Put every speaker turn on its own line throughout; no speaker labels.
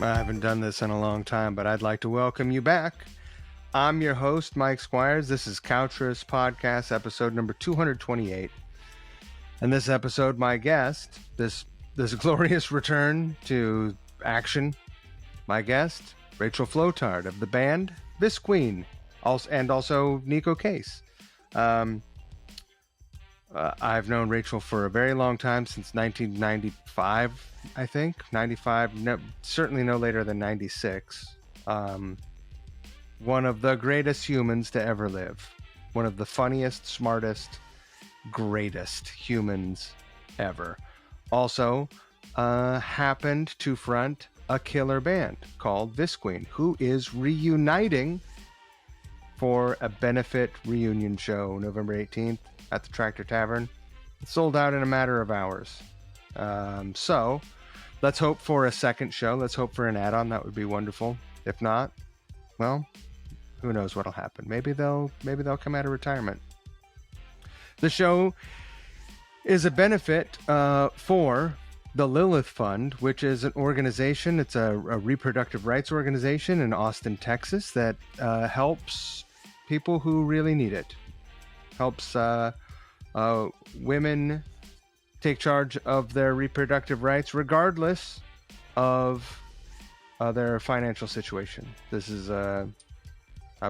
I haven't done this in a long time, but I'd like to welcome you back. I'm your host, Mike Squires. This is Couchers Podcast, episode number 228. And this episode, my guest, this glorious return to action, my guest, Rachel Flotard of the band Visqueen, and also Neko Case. I've known Rachel for a very long time, since 1995, I think. 95, no, certainly no later than 96. One of the greatest humans to ever live. One of the funniest, smartest, greatest humans ever. Also, happened to front a killer band called Visqueen, who is reuniting for a benefit reunion show November 18th at the Tractor Tavern. It sold out in a matter of hours. So let's hope for a second show. Let's hope for an add-on. That would be wonderful. If not, well, who knows what'll happen. Maybe they'll come out of retirement. The show is a benefit for the Lilith Fund, which is an organization. It's a reproductive rights organization in Austin, Texas, that helps people who really need it. Helps women take charge of their reproductive rights, regardless of their financial situation. This is, I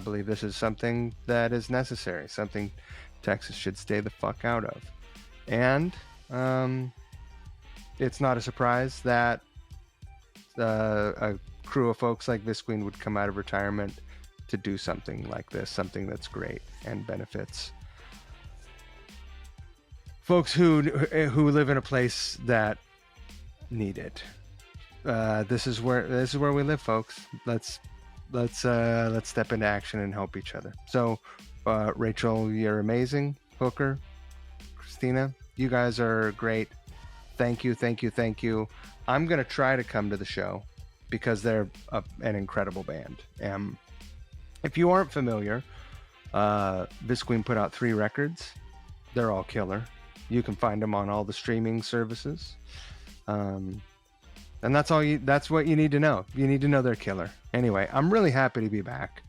believe, this is something that is necessary. Something Texas should stay the fuck out of. And it's not a surprise that a crew of folks like Visqueen would come out of retirement to do something like this, something that's great and benefits folks who live in a place that need it. This is where we live, folks. Let's step into action and help each other. So, Rachel, you're amazing. Hooker, Christina, you guys are great. Thank you. I'm gonna try to come to the show because they're an incredible band. If you aren't familiar, Visqueen put out 3 records. They're all killer. You can find them on all the streaming services. And that's what you need to know. You need to know they're killer. Anyway, I'm really happy to be back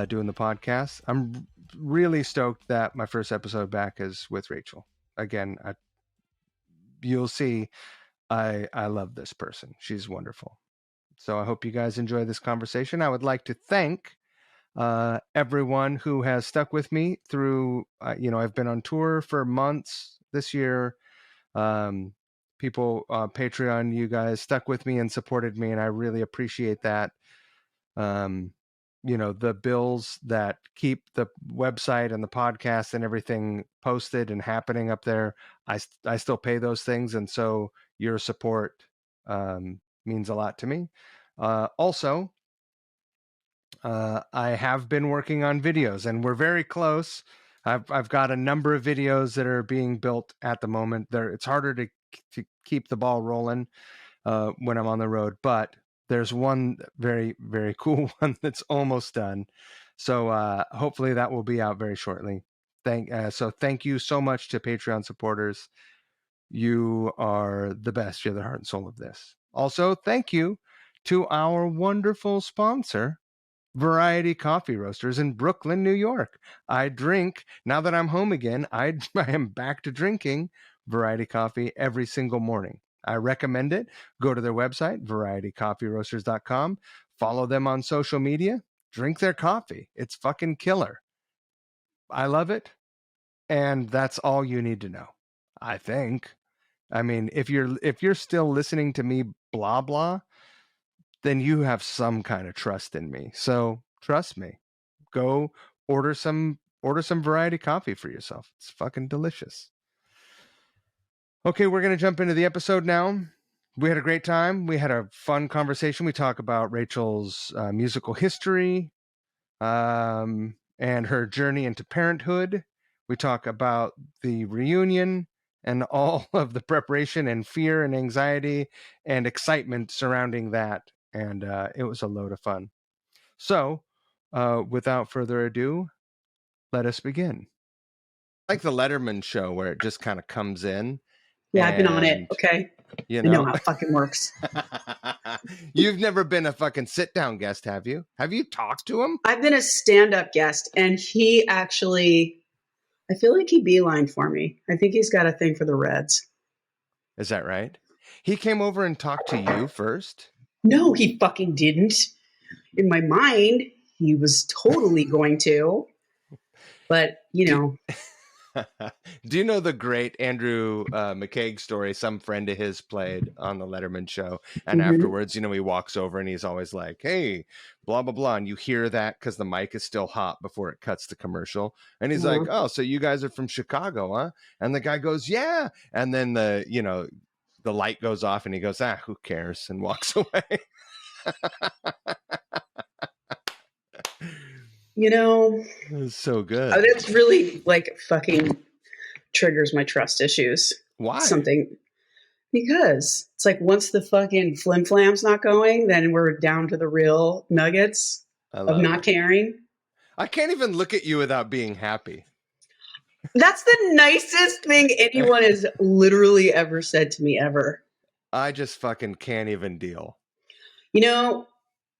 doing the podcast. I'm really stoked that my first episode back is with Rachel. Again, you'll see I love this person. She's wonderful. So I hope you guys enjoy this conversation. I would like to thank everyone who has stuck with me through, I've been on tour for months this year. People, Patreon, you guys stuck with me and supported me, and I really appreciate that. The bills that keep the website and the podcast and everything posted and happening up there, I still pay those things, and so your support means a lot to me. Also, I have been working on videos, and we're very close. I've got a number of videos that are being built at the moment. It's harder to keep the ball rolling when I'm on the road, but there's one very, very cool one that's almost done. So hopefully that will be out very shortly. Thank you so much to Patreon supporters. You are the best. You're the heart and soul of this. Also, thank you to our wonderful sponsor, Variety Coffee Roasters in Brooklyn, New York. I drink, now that I'm home again, I am back to drinking Variety Coffee every single morning. I recommend it. Go to their website, varietycoffeeroasters.com. Follow them on social media. Drink their coffee. It's fucking killer. I love it. And that's all you need to know, I think. I mean, if you're still listening to me blah blah, then you have some kind of trust in me. So trust me. Go order some Variety coffee for yourself. It's fucking delicious. Okay, we're going to jump into the episode now. We had a great time. We had a fun conversation. We talk about Rachel's musical history and her journey into parenthood. We talk about the reunion and all of the preparation and fear and anxiety and excitement surrounding that. And it was a load of fun. So, without further ado, let us begin. Like the Lettermen Show, where it just kind of comes in.
Yeah, I've been on it. Okay.
I
know how it fucking works.
You've never been a fucking sit-down guest, have you? Have you talked to him?
I've been a stand-up guest, and he actually, I feel like he beelined for me. I think he's got a thing for the Reds.
Is that right? He came over and talked to you first?
No, he fucking didn't. In my mind, he was totally going to. But, you know.
Do you know the great Andrew McCaig story? Some friend of his played on the Lettermen Show. And afterwards, you know, he walks over and he's always like, hey, blah, blah, blah. And you hear that because the mic is still hot before it cuts to commercial. And he's like, oh, so you guys are from Chicago, huh? And the guy goes, yeah. And then the light goes off and he goes, who cares? And walks away.
You know,
it's so good.
That's really like fucking triggers my trust issues.
Why?
Because it's like once the fucking flim flam's not going, then we're down to the real nuggets of not caring.
I can't even look at you without being happy.
That's the nicest thing anyone has literally ever said to me ever.
I just fucking can't even deal.
You know,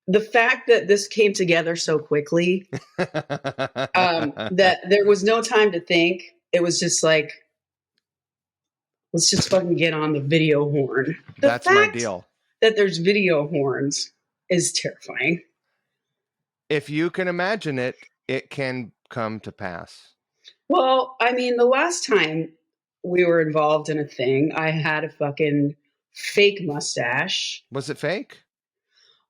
the fact that this came together so quickly, that there was no time to think. It was just like, let's just fucking get on the video horn.
That's my deal.
That there's video horns is terrifying.
If you can imagine it, it can come to pass.
Well, I mean, the last time we were involved in a thing, I had a fucking fake mustache.
Was it fake?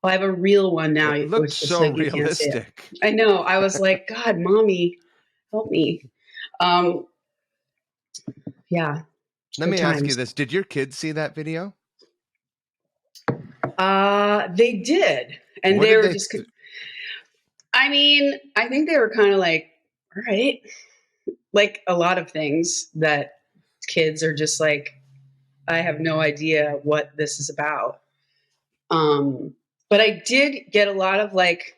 Well, I have a real one now.
It looked so like realistic.
I know. I was like, God, mommy, help me. Yeah.
Let me ask you this. Did your kids see that video?
They did. And they were just, I mean, I think they were kind of like, all right. Like a lot of things that kids are just like, I have no idea what this is about. But I did get a lot of like,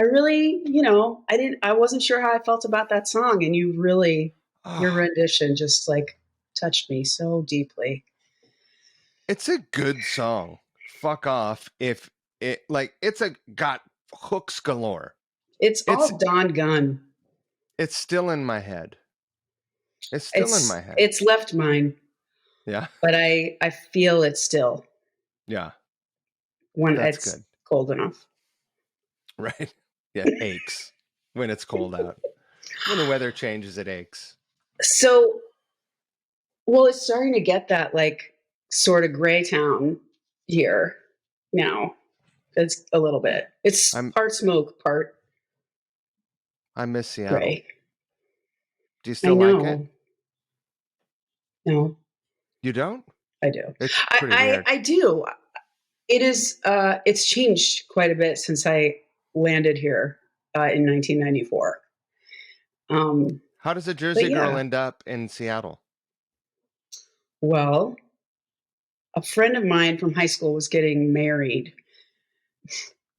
I really, you know, I wasn't sure how I felt about that song. And you really, your rendition just like touched me so deeply.
It's a good song. Fuck off. If it like, got hooks galore.
It's all Don Gunn.
It's still in my head. It's in my head.
It's left mine.
Yeah.
But I feel it still.
Yeah.
When it's good. Cold enough.
Right. Yeah, it aches when it's cold out. When the weather changes, it aches.
So, well, it's starting to get that like sort of gray town here now. It's a little bit. It's part smoke, part
I miss Seattle.
Gray.
Do you still like it?
No.
You don't?
I do.
It's pretty weird.
I do. It is, it's changed quite a bit since I landed here in 1994.
How does a Jersey girl end up in Seattle?
Well, a friend of mine from high school was getting married.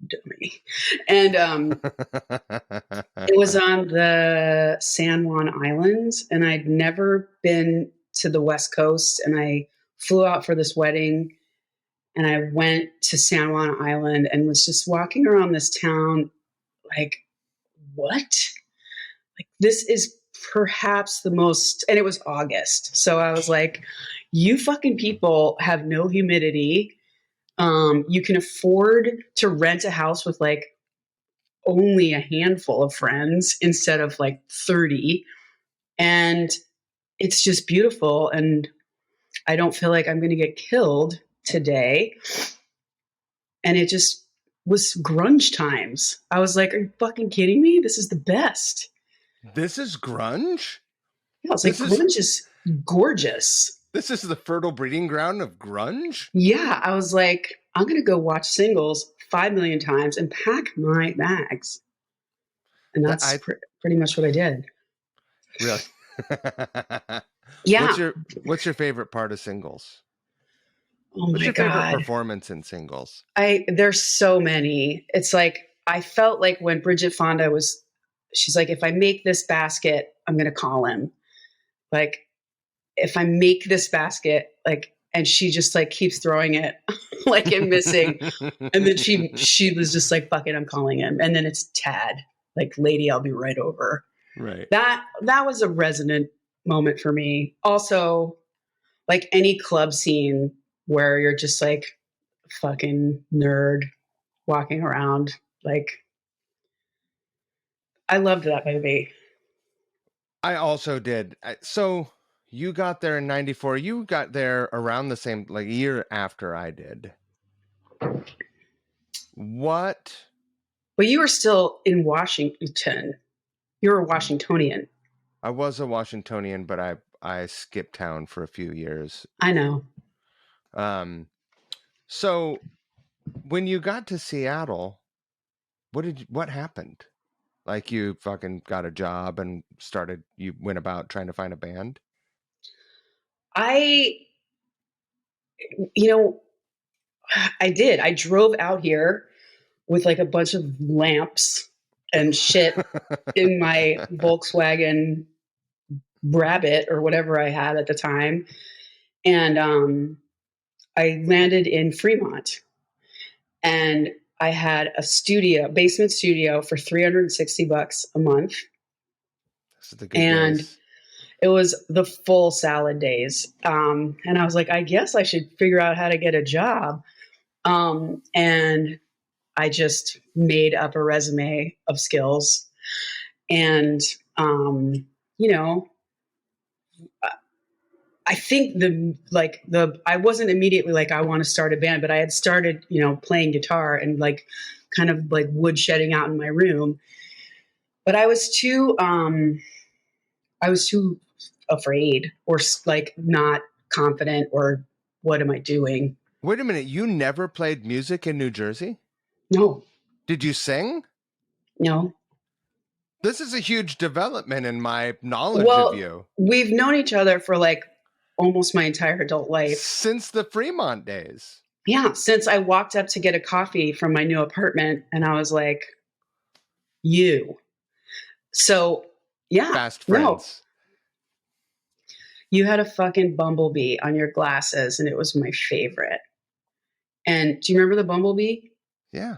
Dummy. And it was on the San Juan Islands, and I'd never been to the West Coast, and I flew out for this wedding. And I went to San Juan Island and was just walking around this town like, what? Like, this is perhaps the most, and it was August. So I was like, you fucking people have no humidity. You can afford to rent a house with like only a handful of friends instead of like 30. And it's just beautiful. And I don't feel like I'm going to get killed today. And it just was grunge times. I was like, are you fucking kidding me? This is the best.
This is grunge?
Yeah, it's like grunge is gorgeous.
This is the fertile breeding ground of grunge?
Yeah, I was like, I'm going to go watch singles 5 million times and pack my bags. And that's pretty much what I did.
Really?
Yeah.
What's your favorite part of singles?
Oh my
What's your
God.
favorite performance in singles?
There's so many. It's like, I felt like when Bridget Fonda she's like, if I make this basket, I'm going to call him. Like, if I make this basket, like, and she just like keeps throwing it like and missing. And then she was just like, fuck it, I'm calling him. And then it's Tad, like, lady, I'll be right over.
Right.
That was a resonant moment for me. Also, like any club scene where you're just like fucking nerd walking around, like, I loved that movie.
I also did. So you got there in 94. You got there around the same, like, a year after I did. What?
But you were still in Washington. You were a Washingtonian.
I was a Washingtonian, but I skipped town for a few years.
I know.
So when you got to Seattle, what happened? Like, you fucking got a job and you went about trying to find a band?
You know, I did. I drove out here with like a bunch of lamps and shit in my Volkswagen Rabbit or whatever I had at the time. And I landed in Fremont, and I had a basement studio for $360 a month.
This is the good
And
days.
it was the full salad days. And I was like, I guess I should figure out how to get a job. And I just made up a resume of skills. And, you know, I think I wasn't immediately like, I want to start a band, but I had started, playing guitar and like kind of like woodshedding out in my room. But I was too afraid or like not confident, or what am I doing?
Wait a minute. You never played music in New Jersey?
No.
Did you sing?
No.
This is a huge development in my knowledge of you.
We've known each other for like almost my entire adult life.
Since the Fremont days.
Yeah. Since I walked up to get a coffee from my new apartment and I was like, you. So, yeah.
Fast friends.
No. You had a fucking bumblebee on your glasses and it was my favorite. And do you remember the bumblebee?
Yeah.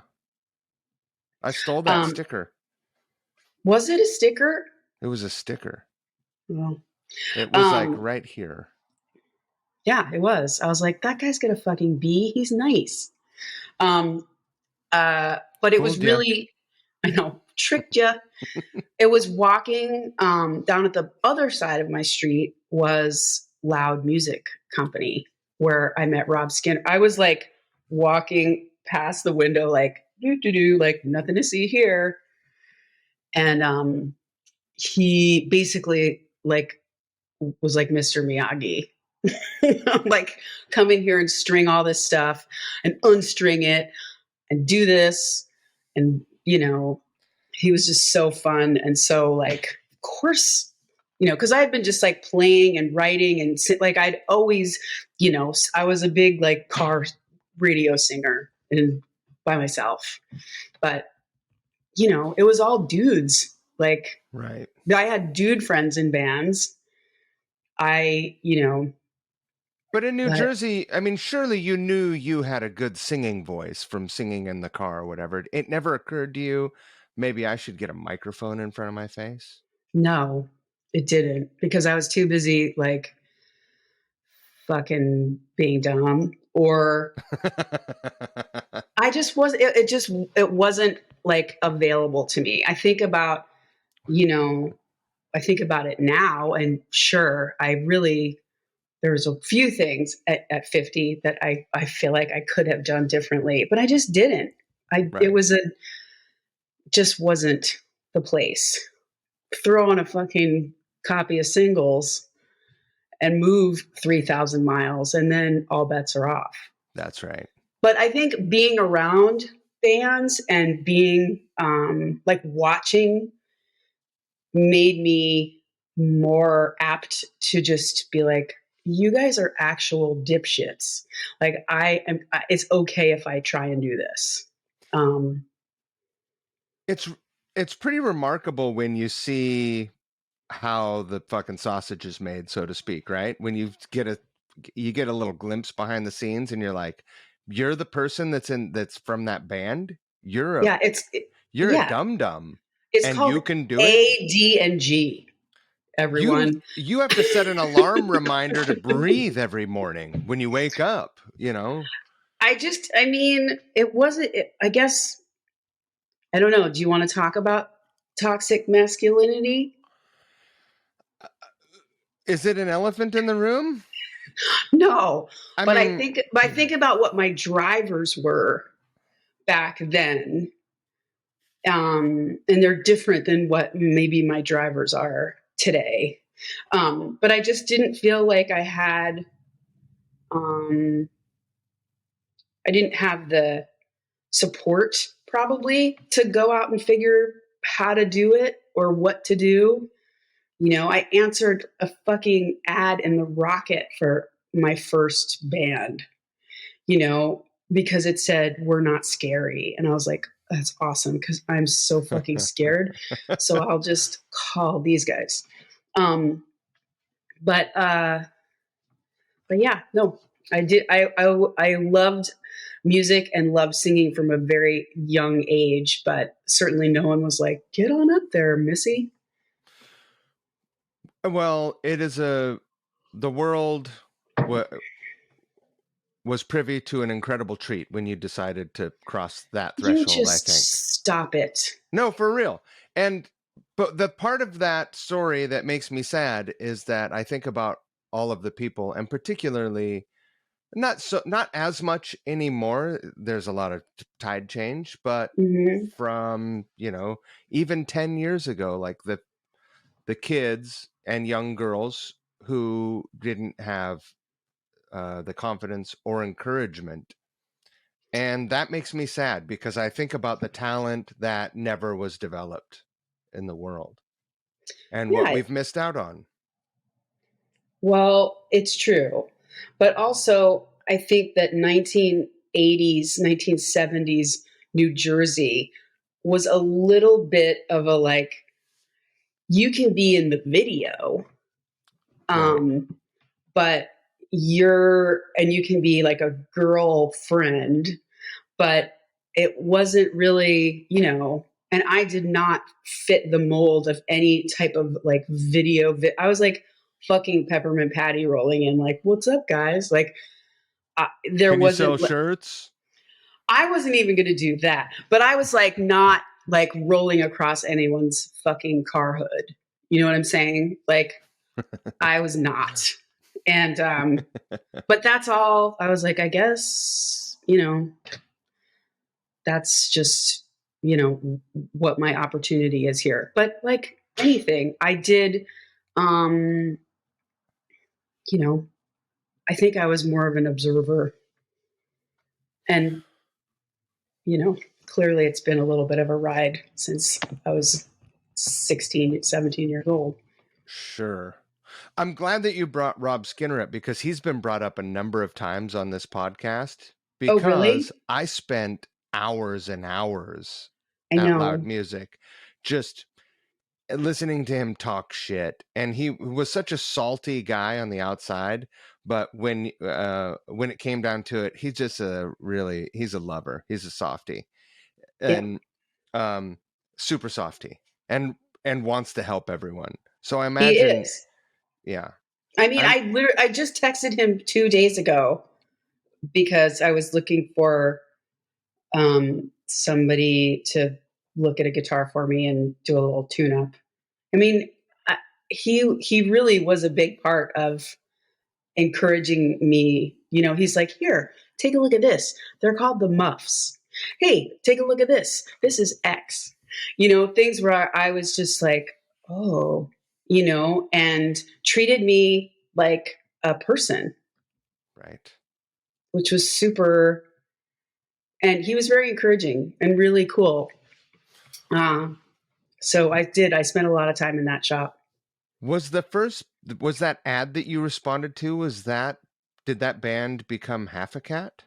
I stole that sticker.
Was it a sticker?
It was a sticker.
Well,
it was like right here.
Yeah, it was. I was like, that guy's got a fucking bee. He's nice. But it was really, I know, tricked you. It was walking down at the other side of my street was Loud Music Company, where I met Rob Skinner. I was like walking past the window, like, like nothing to see here. And he basically like was like Mr. Miyagi. Like, come in here and string all this stuff and unstring it and do this. And, he was just so fun. And so, like, of course, because I had been just like playing and writing and like I'd always, I was a big like car radio singer and by myself. But, it was all dudes. Like,
right.
I had dude friends in bands.
But in New Jersey, I mean, surely you knew you had a good singing voice from singing in the car or whatever. It never occurred to you, maybe I should get a microphone in front of my face?
No, it didn't, because I was too busy, like, fucking being dumb, or I just was, it wasn't like available to me. I think about it now, and sure, there's a few things at 50 that I feel like I could have done differently, but I just didn't. It just wasn't the place. Throw on a fucking copy of singles and move 3,000 miles, and then all bets are off.
That's right.
But I think being around bands and being like watching made me more apt to just be like, you guys are actual dipshits. Like, it's okay if I try and do this.
It's pretty remarkable when you see how the fucking sausage is made, so to speak, right? When you get a you get a little glimpse behind the scenes, and you're like, you're the person that's from that band. You're a
Yeah,
you're a dum dum,
it's
and
called
you can do it.
A, D, and G. Everyone.
You have to set an alarm reminder to breathe every morning when you wake up.
I mean, it wasn't. I guess I don't know. Do you want to talk about toxic masculinity?
Is it an elephant in the room?
No,
I
but
mean,
I think about what my drivers were back then, and they're different than what maybe my drivers are today. But I just didn't feel like um, I didn't have the support probably to go out and figure how to do it or what to do. I answered a fucking ad in the Rocket for my first band, because it said, "We're not scary." And I was like, that's awesome because I'm so fucking scared. So I'll just call these guys. Um, but, uh, but yeah, no, I did. I loved music and loved singing from a very young age, but certainly no one was like, "Get on up there, Missy."
well, the world was privy to an incredible treat when you decided to cross that
You
threshold, I
just
think.
stop it.
No, for real. But the part of that story that makes me sad is that I think about all of the people, and particularly not as much anymore. There's a lot of tide change, but
Mm-hmm.
from, even 10 years ago, like the kids and young girls who didn't have the confidence or encouragement. And that makes me sad because I think about the talent that never was developed in the world and what
Yeah.
we've missed out on.
Well, it's true. But also, I think that 1980s, 1970s New Jersey was a little bit of a like, you can be in the video,
Right.
but you can be like a girlfriend, but it wasn't really, and I did not fit the mold of any type of like video. I was like fucking Peppermint Patty rolling in, like, "What's up, guys?" Like, there
Can you sell
wasn't,
shirts?
I wasn't even going to do that, but I was like, not like rolling across anyone's fucking car hood. You know what I'm saying? Like, I was not. And, but that's all. I was like, I guess, that's just, what my opportunity is here. But like anything, I did, um, I think I was more of an observer. And, clearly it's been a little bit of a ride since I was 16, 17 years old.
Sure. I'm glad that you brought Rob Skinner up because he's been brought up a number of times on this podcast
Oh, really?
because I spent hours and hours
I
at Loud
know.
Music just listening to him talk shit. And he was such a salty guy on the outside, but when it came down to it, he's just he's a lover. He's a softie.
Yeah,
And super softy and wants to help everyone. So I
he
imagine,
is.
yeah.
I mean,
I'm
I just texted him 2 days ago because I was looking for somebody to look at a guitar for me and do a little tune up. I mean, he really was a big part of encouraging me. He's like, "Here, take a look at this. They're called the Muffs. Hey, take a look at this. This is X." Things where I was just like, "Oh," and treated me like a person,
right.
which was super. And he was very encouraging and really cool. So I spent a lot of time in that shop.
Was that ad that you responded to, did that band become Half a Cat?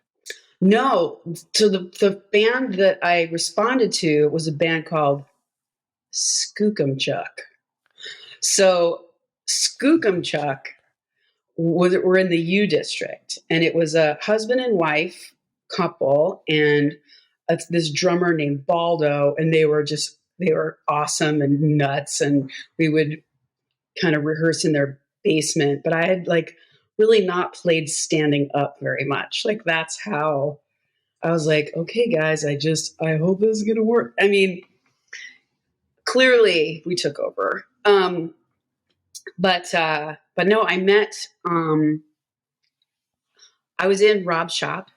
No, so the band that I responded to was a band called Skookum Chuck. So Skookum Chuck were in the U district, and it was a husband and wife couple, and this drummer named Baldo, and they were awesome and nuts, and we would kind of rehearse in their basement. But I had like really not played standing up very much. Like that's how I was like, okay, guys, I hope this is gonna work. I mean, clearly we took over. But no, I met. I was in Rob's shop,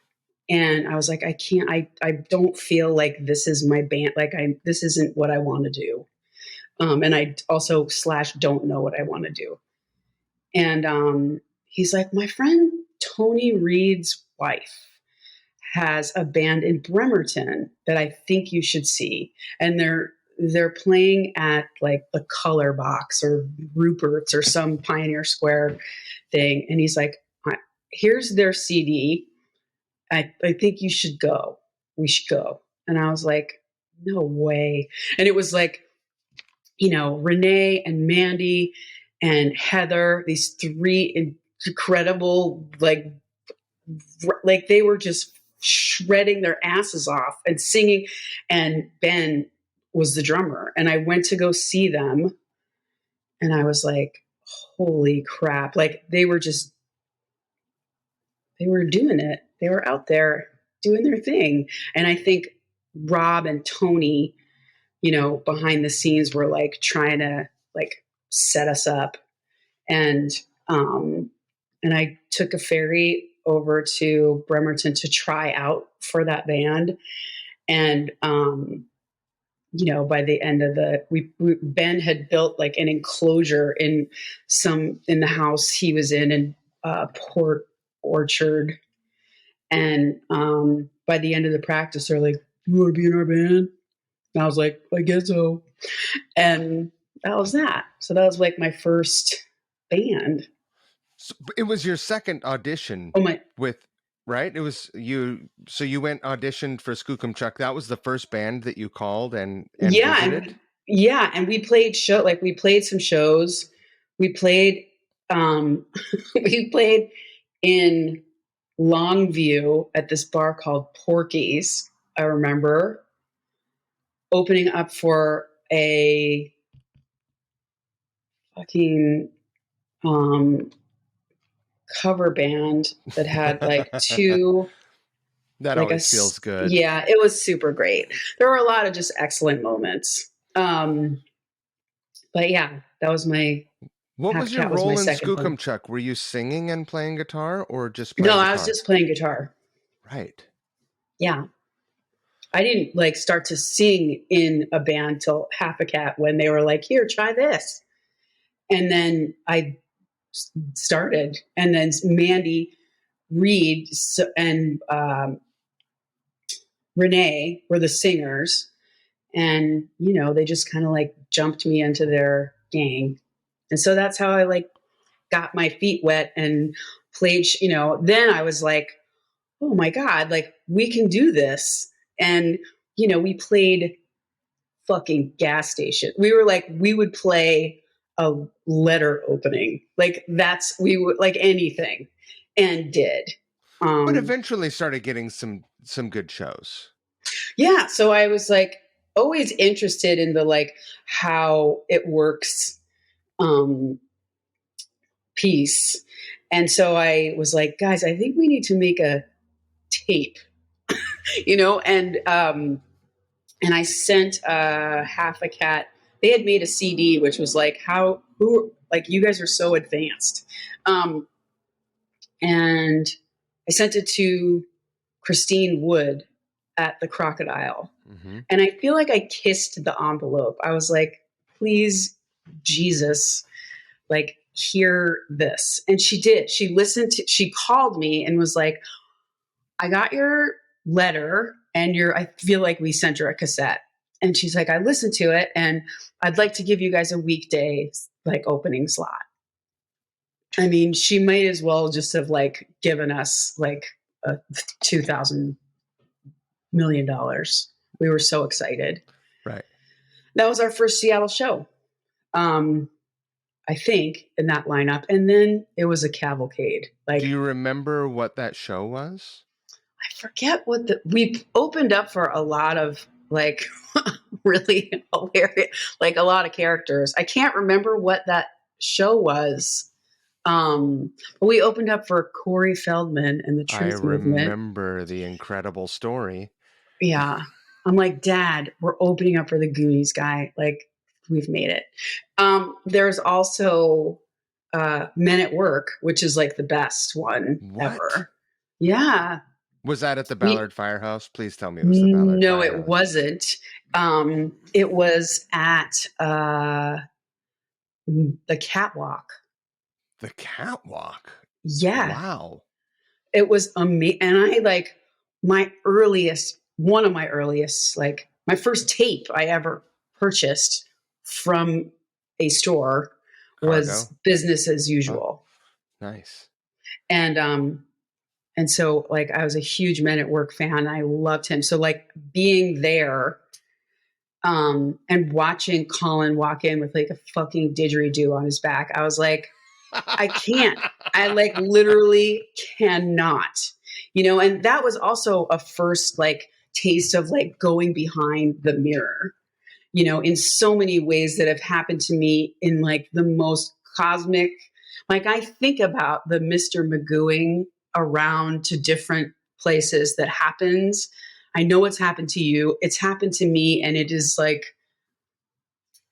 and I was like, I can't. I don't feel like this is my band. Like this isn't what I want to do. And I also / don't know what I want to do. And he's like, my friend Tony Reed's wife has a band in Bremerton that I think you should see, and they're playing at like the Color Box or Rupert's or some Pioneer Square thing. And he's like, here's their CD. I think you should go. We should go. And I was like, no way. And it was like, Renee and Mandy and Heather, these three incredible, like they were just shredding their asses off and singing. And Ben was the drummer. And I went to go see them. And I was like, holy crap. Like they were doing it. They were out there doing their thing. And I think Rob and Tony, behind the scenes were like trying to like set us up. And I took a ferry over to Bremerton to try out for that band. And, by the end of Ben had built like an enclosure in the house he was in Port Orchard. And by the end of the practice, they're like, you want to be in our band? And I was like, I guess so. And that was that. So that was like my first band.
So it was your second audition right? It was you. So you went auditioned for Skookum Chuck. That was the first band that you called and visited?
And we played we played some shows. We played, we played in Longview at this bar called Porky's. I remember opening up for a fucking cover band that had like two.
That like always feels good.
Yeah, it was super great. There were a lot of just excellent moments. But yeah, that was my.
What was your role in Skookum Chuck? Were you singing and playing guitar or just playing guitar?
I was just playing guitar.
Right.
Yeah. I didn't like start to sing in a band till Half a Cat when they were like, here, try this. And then I started, and then Mandy Reed and Renee were the singers, and they just kind of like jumped me into their gang. And so that's how I like got my feet wet and played, then I was like, oh my God, like we can do this. And, we played fucking gas station. We would play a letter opening. Like we would like anything, and did.
But eventually started getting some good shows.
Yeah. So I was like always interested in the, like how it works, piece. And so I was like, guys, I think we need to make a tape, and I sent Half a Cat. They had made a CD, which was like, you guys are so advanced. And I sent it to Christine Wood at the Crocodile. Mm-hmm. And I feel like I kissed the envelope. I was like, please, Jesus, like, hear this. And she did. She called me and was like, I got your letter and I feel like we sent her a cassette. And she's like, I listened to it and I'd like to give you guys a weekday like opening slot. I mean, she might as well just have like given us like $2,000 million. We were so excited.
Right.
That was our first Seattle show. I think, in that lineup. And then it was a cavalcade.
Do you remember what that show was?
I forget we opened up for a lot of like really hilarious, like a lot of characters. I can't remember what that show was. But we opened up for Corey Feldman and the Truth Movement.
I remember the incredible story.
Yeah. I'm like, Dad, we're opening up for the Goonies guy. Like, we've made it. There's also Men at Work, which is like the best one ever. Yeah.
Was that at the Ballard Firehouse? Please tell me it was the Ballard
No,
Firehouse.
it wasn't. It was at the Catwalk.
The Catwalk?
Yeah.
Wow.
It was amazing. And I like one of my earliest, like my first tape I ever purchased from a store was Business as Usual.
Oh, nice.
And so like I was a huge Men at Work fan. I loved him. So like being there and watching Colin walk in with like a fucking didgeridoo on his back, I was like, I can't. I like literally cannot. And that was also a first like taste of like going behind the mirror, in so many ways that have happened to me in like the most cosmic. Like I think about the Mr. Magooing around to different places that happens. I know it's happened to you. It's happened to me. And it is like,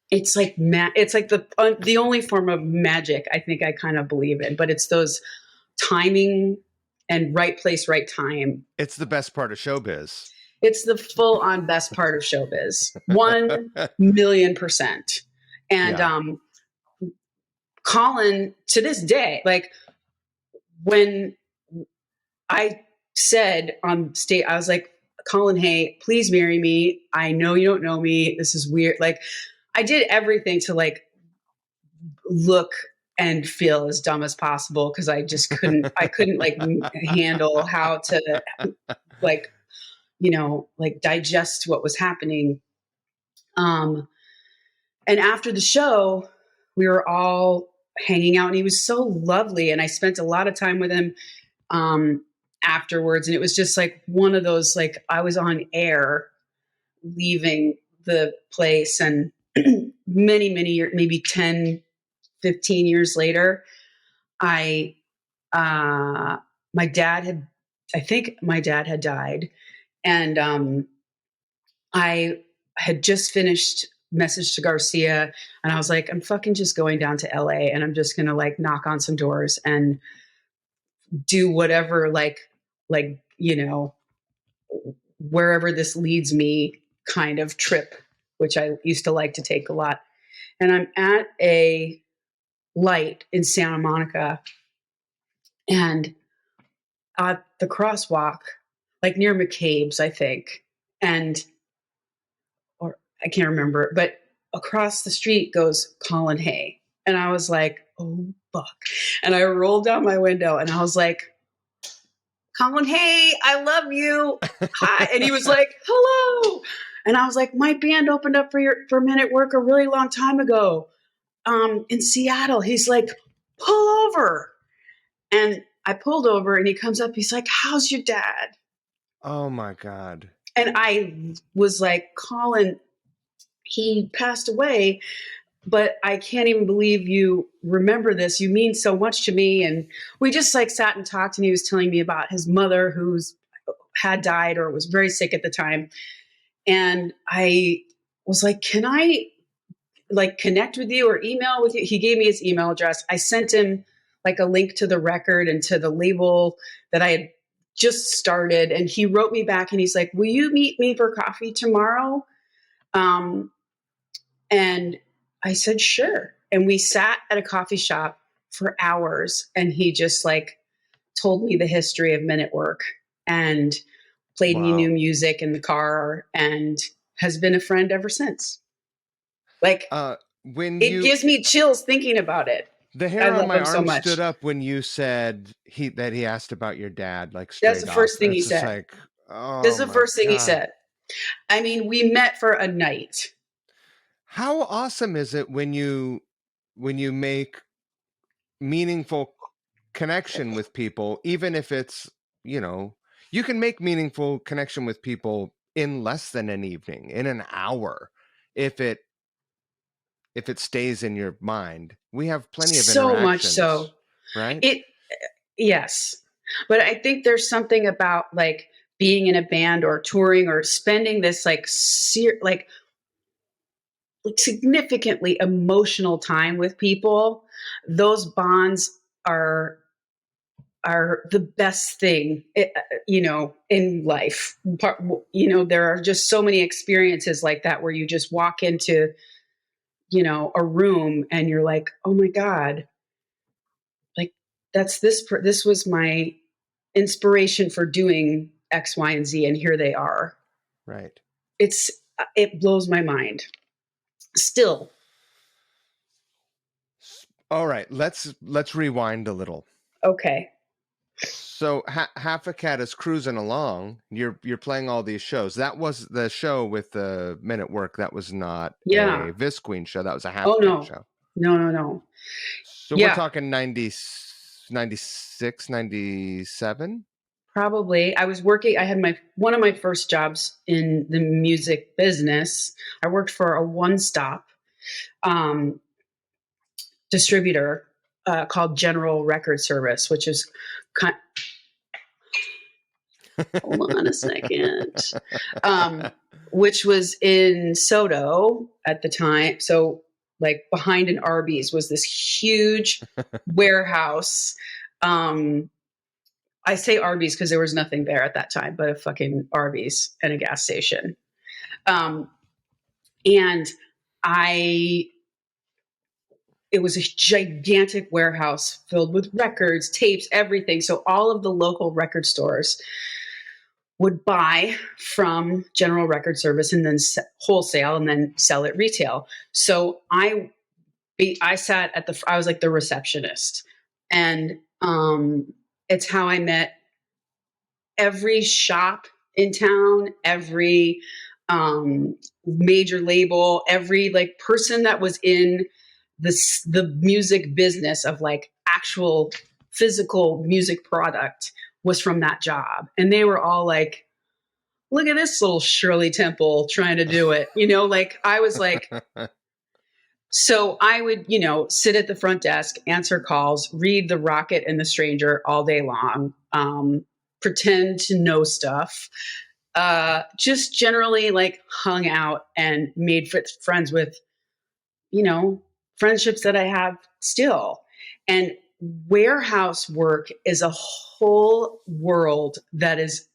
it's like the only form of magic I think I kind of believe in, but it's those timing and right place, right time.
It's the best part of showbiz.
It's the full on best part of showbiz. 1,000,000%. And Colin, to this day, like when I said on stage, I was like, Colin Hay, please marry me. I know you don't know me. This is weird. Like I did everything to like look and feel as dumb as possible because I just couldn't like handle how to like, like digest what was happening. And after the show, we were all hanging out and he was so lovely. And I spent a lot of time with him afterwards. And it was just like one of those, like I was on air leaving the place and many, many years, maybe 10, 15 years later, my dad had died. And I had just finished Message to Garcia. And I was like, I'm fucking just going down to LA and I'm just going to like knock on some doors and do whatever, like, wherever this leads me kind of trip, which I used to like to take a lot. And I'm at a light in Santa Monica and at the crosswalk, like near McCabe's, I think. Or I can't remember, but across the street goes Colin Hay. And I was like, oh, fuck. And I rolled down my window and I was like, Colin Hay, I love you. Hi. And he was like, hello. And I was like, my band opened up for Men at Work a really long time ago in Seattle. He's like, pull over. And I pulled over and he comes up. He's like, how's your dad?
Oh, my God.
And I was like, Colin, he passed away, but I can't even believe you remember this. You mean so much to me. And we just like sat and talked and he was telling me about his mother who's had died or was very sick at the time. And I was like, can I like connect with you or email with you? He gave me his email address. I sent him like a link to the record and to the label that I had just started. And he wrote me back and he's like, will you meet me for coffee tomorrow? And I said, sure. And we sat at a coffee shop for hours and he just like told me the history of Men at Work and played me new music in the car and has been a friend ever since. Like it gives me chills thinking about it.
The hair on my arm stood up when you said that he asked about your dad. Like
that's the first thing he said.
Like, oh,
this is the first thing he said. I mean, we met for a night.
How awesome is it when you when you make meaningful connection with people, even if it's, you can make meaningful connection with people in less than an evening, in an hour, if it stays in your mind. We have plenty of
So much
interactions,
so.
right?
Yes. But I think there's something about like being in a band or touring or spending this like significantly emotional time with people. Those bonds are the best thing, in life. There are just so many experiences like that where you just walk into, a room and you're like, oh my God, like this was my inspiration for doing X, Y, and Z, and here they are.
Right.
It blows my mind still.
All right, let's rewind a little.
Okay.
So Half a Cat is cruising along. You're playing all these shows. That was the show with the Men at Work. That was not
Yeah.
a Visqueen show. That was a Half
Oh
a Cat
no.
show.
No.
So we're
Yeah.
talking 96, 97?
Probably. I had one of my first jobs in the music business. I worked for a one-stop distributor called General Record Service, which is hold on a second. Which was in Soto at the time. So like behind an Arby's was this huge warehouse. I say Arby's because there was nothing there at that time but a fucking Arby's and a gas station. And it was a gigantic warehouse filled with records, tapes, everything. So all of the local record stores would buy from General Record Service and then wholesale and then sell it retail. So I sat I was like the receptionist, and it's how I met every shop in town, every major label, every like person that was in the music business of like actual physical music product was from that job. And they were all like, look at this little Shirley Temple trying to do it. Like I was like, so I would, sit at the front desk, answer calls, read The Rocket and the Stranger all day long, pretend to know stuff, just generally like hung out and made friends with, friendships that I have still. And warehouse work is a whole world that is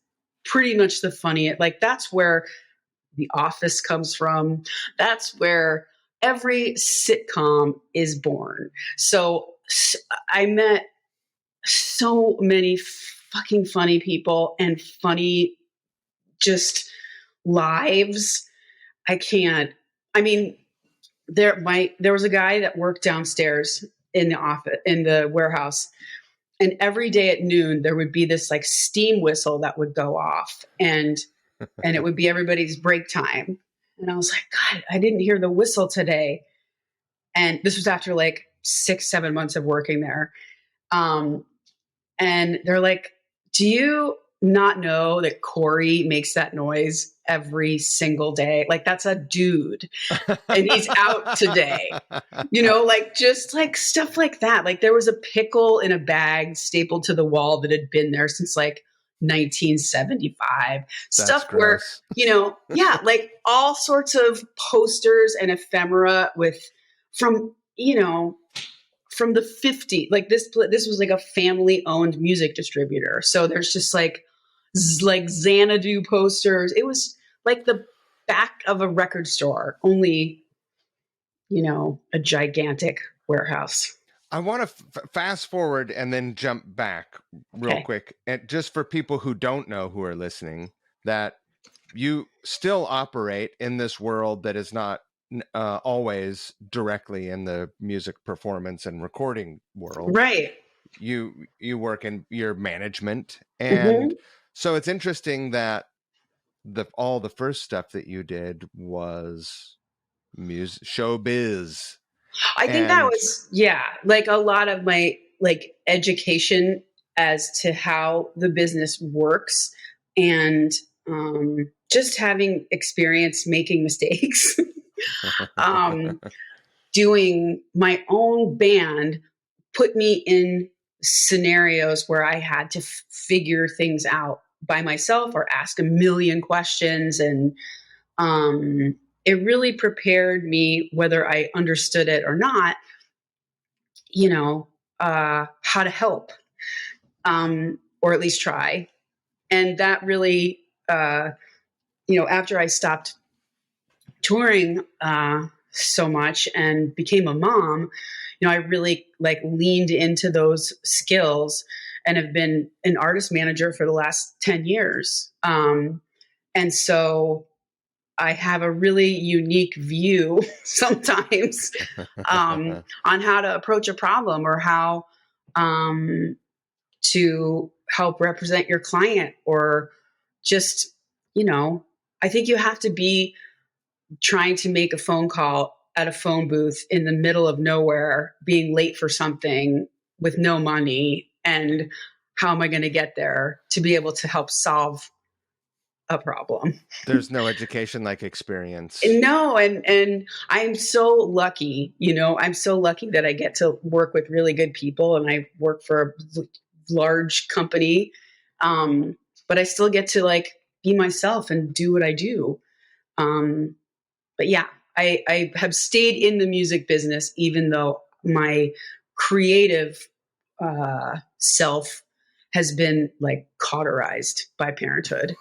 pretty much the funniest. Like that's where The Office comes from. That's where every sitcom is born. So I met so many fucking funny people and funny just lives. There was a guy that worked downstairs in the office, in the warehouse, and every day at noon there would be this like steam whistle that would go off, and it would be everybody's break time. And I was like, God, I didn't hear the whistle today. And this was after like 6-7 months of working there. And they're like, do you not know that Corey makes that noise every single day? Like that's a dude and he's out today, like just like stuff like that. Like there was a pickle in a bag stapled to the wall that had been there since like 1975. Stuff
gross.
where, like all sorts of posters and ephemera from the 50s. Like this was like a family owned music distributor. So there's just like Xanadu posters. It was like the back of a record store, only, a gigantic warehouse.
I want to fast forward and then jump back real quick. And just for people who don't know, who are listening, that you still operate in this world that is not always directly in the music performance and recording world.
Right.
You work in your management. And so it's interesting that all the first stuff that you did was showbiz.
I think that
And
was, yeah, like a lot of my like education as to how the business works and just having experience making mistakes, um, doing my own band put me in scenarios where I had to figure things out by myself or ask a million questions. And it really prepared me, whether I understood it or not, you know, how to help, or at least try. And that really, after I stopped touring so much and became a mom, I really like leaned into those skills and have been an artist manager for the last 10 years. And so I have a really unique view sometimes on how to approach a problem or how to help represent your client or just, I think you have to be trying to make a phone call at a phone booth in the middle of nowhere, being late for something with no money. And how am I going to get there to be able to help solve a problem?
there's no education like experience.
No, and I'm so lucky, I'm so lucky that I get to work with really good people and I work for a large company. But I still get to like be myself and do what I do. But yeah, I have stayed in the music business, even though my creative self has been like cauterized by parenthood.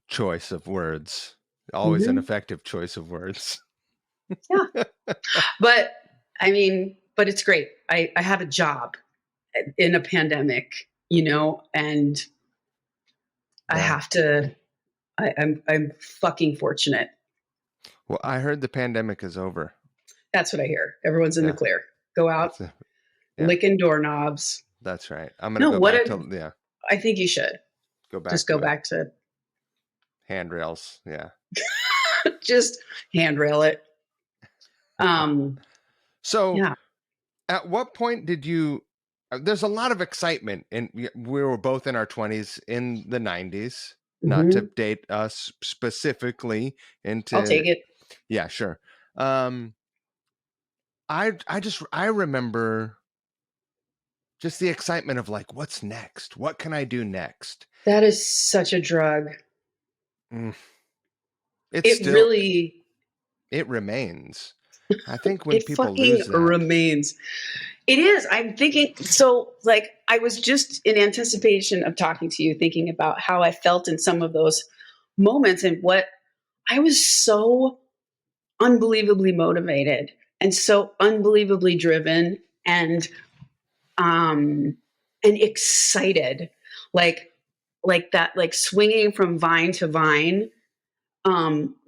Choice of words. Always an
Mm-hmm.
effective choice of words.
Yeah. But but it's great. I have a job in a pandemic, and I
Yeah.
have to, I'm fucking fortunate.
Well, I heard the pandemic is over.
That's what I hear. Everyone's in the
Yeah.
clear. Go out,
Yeah.
licking doorknobs.
That's right. I'm going to
No,
go back to,
I think you should
go back
just go
to it.
back to
Handrails. Yeah.
just handrail it.
So
Yeah.
at what point did you, there's a lot of excitement, and we were both in our 20s in the 90s, not to
Mm-hmm.
date us specifically
I'll
into,
take it.
yeah, sure. I remember just the excitement of like, what's next? What can I do next?
That is such a drug.
It's
It
still,
really,
it remains. I think when
it
people
fucking
lose that,
remains. It is. I'm thinking, so like, I was just in anticipation of talking to you, thinking about how I felt in some of those moments and what I was so unbelievably motivated and so unbelievably driven um and excited, like that, like swinging from vine to vine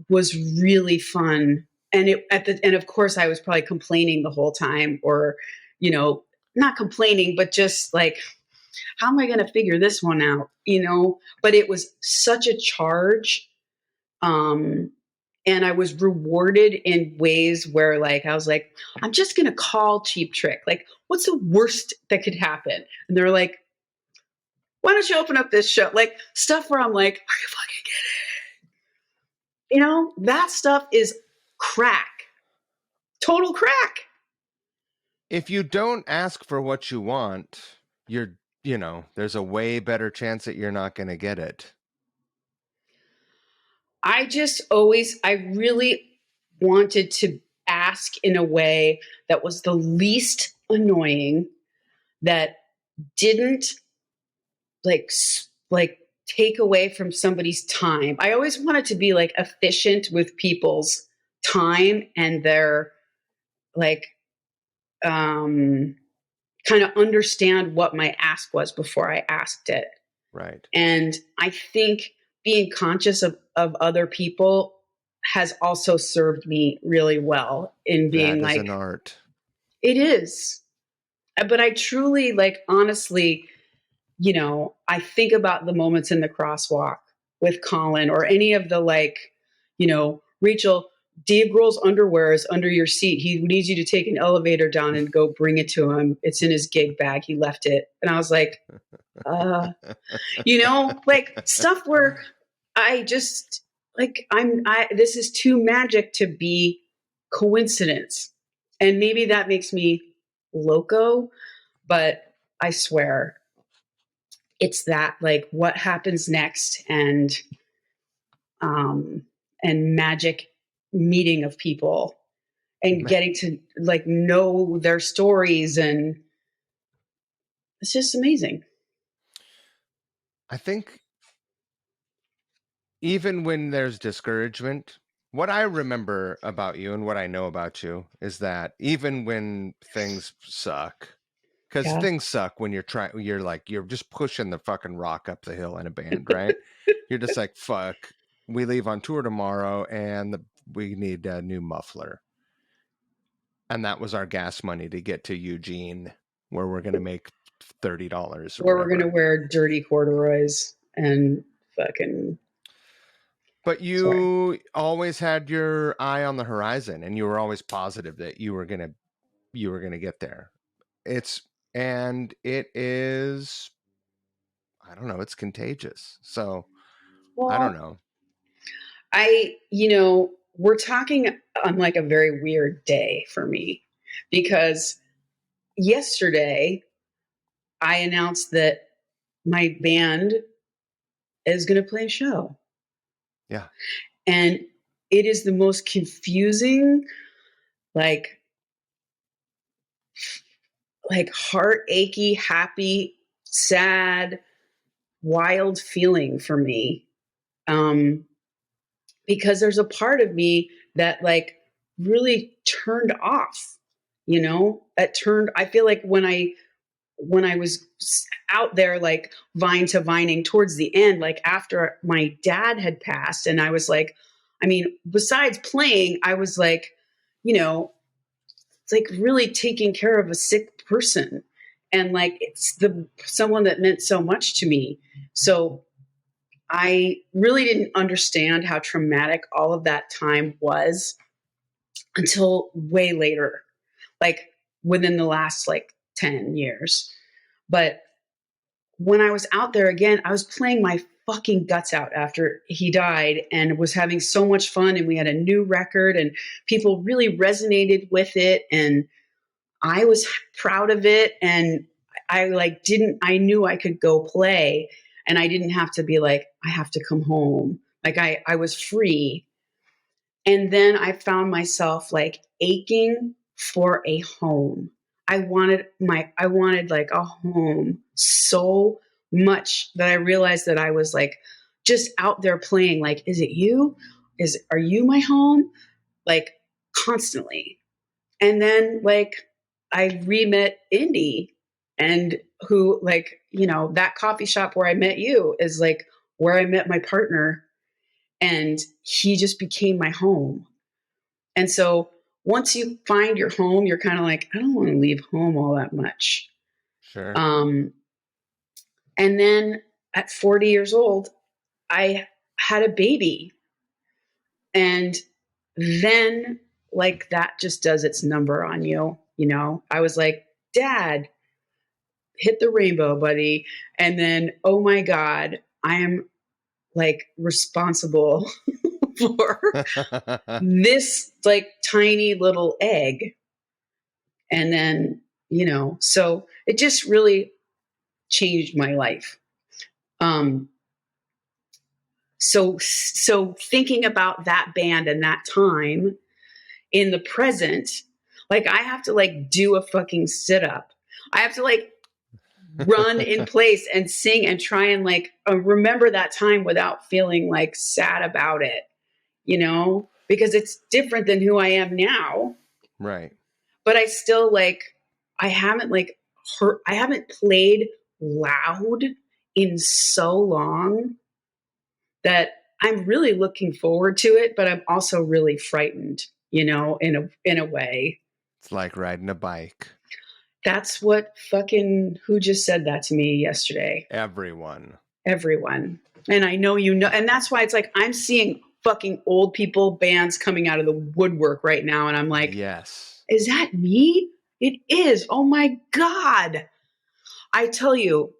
was really fun. And and of course I was probably complaining the whole time, or not complaining, but just like, how am I going to figure this one out, but it was such a charge. And I was rewarded in ways where, like, I was like, I'm just going to call Cheap Trick. Like, what's the worst that could happen? And they're like, why don't you open up this show? Like, stuff where I'm like, are you fucking kidding? That stuff is crack. Total crack.
if you don't ask for what you want, there's a way better chance that you're not going to get it.
I really wanted to ask in a way that was the least annoying, that didn't like take away from somebody's time. I always wanted to be like efficient with people's time and their like kind of understand what my ask was before I asked it.
Right.
And I think being conscious of other people has also served me really well in being
That is
like,
an art.
it is. But I truly, like, honestly, I think about the moments in the crosswalk with Colin, or any of the, like, Rachel, Dave Grohl's underwear is under your seat. He needs you to take an elevator down and go bring it to him. It's in his gig bag. He left it. And I was like, like stuff where I just like, this is too magic to be coincidence. And maybe that makes me loco, but I swear it's that, like, what happens next, and magic meeting of people and getting to like know their stories, and it's just amazing.
I think even when there's discouragement, what I remember about you and what I know about you is that even when things suck, because things suck when you're just pushing the fucking rock up the hill in a band, right? You're just like, fuck, we leave on tour tomorrow and we need a new muffler. And that was our gas money to get to Eugene, where we're going to make $30.
Where we're going to wear dirty corduroys and fucking...
But you always had your eye on the horizon, and you were always positive that you were gonna get there. It is, I don't know, it's contagious. So I don't know.
We're talking on like a very weird day for me, because yesterday I announced that my band is going to play a show.
Yeah.
And it is the most confusing, like heart achy, happy, sad, wild feeling for me. Because there's a part of me that like really turned off, I feel like when I was out there, like vine to vining towards the end, like after my dad had passed, and I was like, besides playing, I was like, it's like really taking care of a sick person. And like, it's someone that meant so much to me. So I really didn't understand how traumatic all of that time was until way later, like within the last like 10 years. But when I was out there again, I was playing my fucking guts out after he died and was having so much fun. And we had a new record and people really resonated with it. And I was proud of it. And I knew I could go play, and I didn't have to be like, I have to come home. Like I was free. And then I found myself like aching for a home. I wanted like a home so much that I realized that I was like just out there playing. Like, is it you? Are you my home? Like constantly. And then like I re-met Indy, and who like, that coffee shop where I met you is like where I met my partner, and he just became my home. And so once you find your home, you're kind of like, I don't want to leave home all that much.
Sure.
And then at 40 years old, I had a baby. And then like that just does its number on you. I was like, Dad, hit the rainbow, buddy. And then, oh my God, I am like responsible for this like tiny little egg. And then, so it just really changed my life. So thinking about that band and that time in the present, like I have to like do a fucking sit up. I have to like run in place and sing and try and like remember that time without feeling like sad about it, because it's different than who I am now.
Right.
But I still like, I haven't played loud in so long that I'm really looking forward to it, but I'm also really frightened, in a way.
It's like riding a bike.
That's what who just said that to me yesterday?
Everyone.
And I know, and that's why it's like, I'm seeing fucking old people bands coming out of the woodwork right now. And I'm like,
yes.
is that me? It is. Oh my God. I tell you,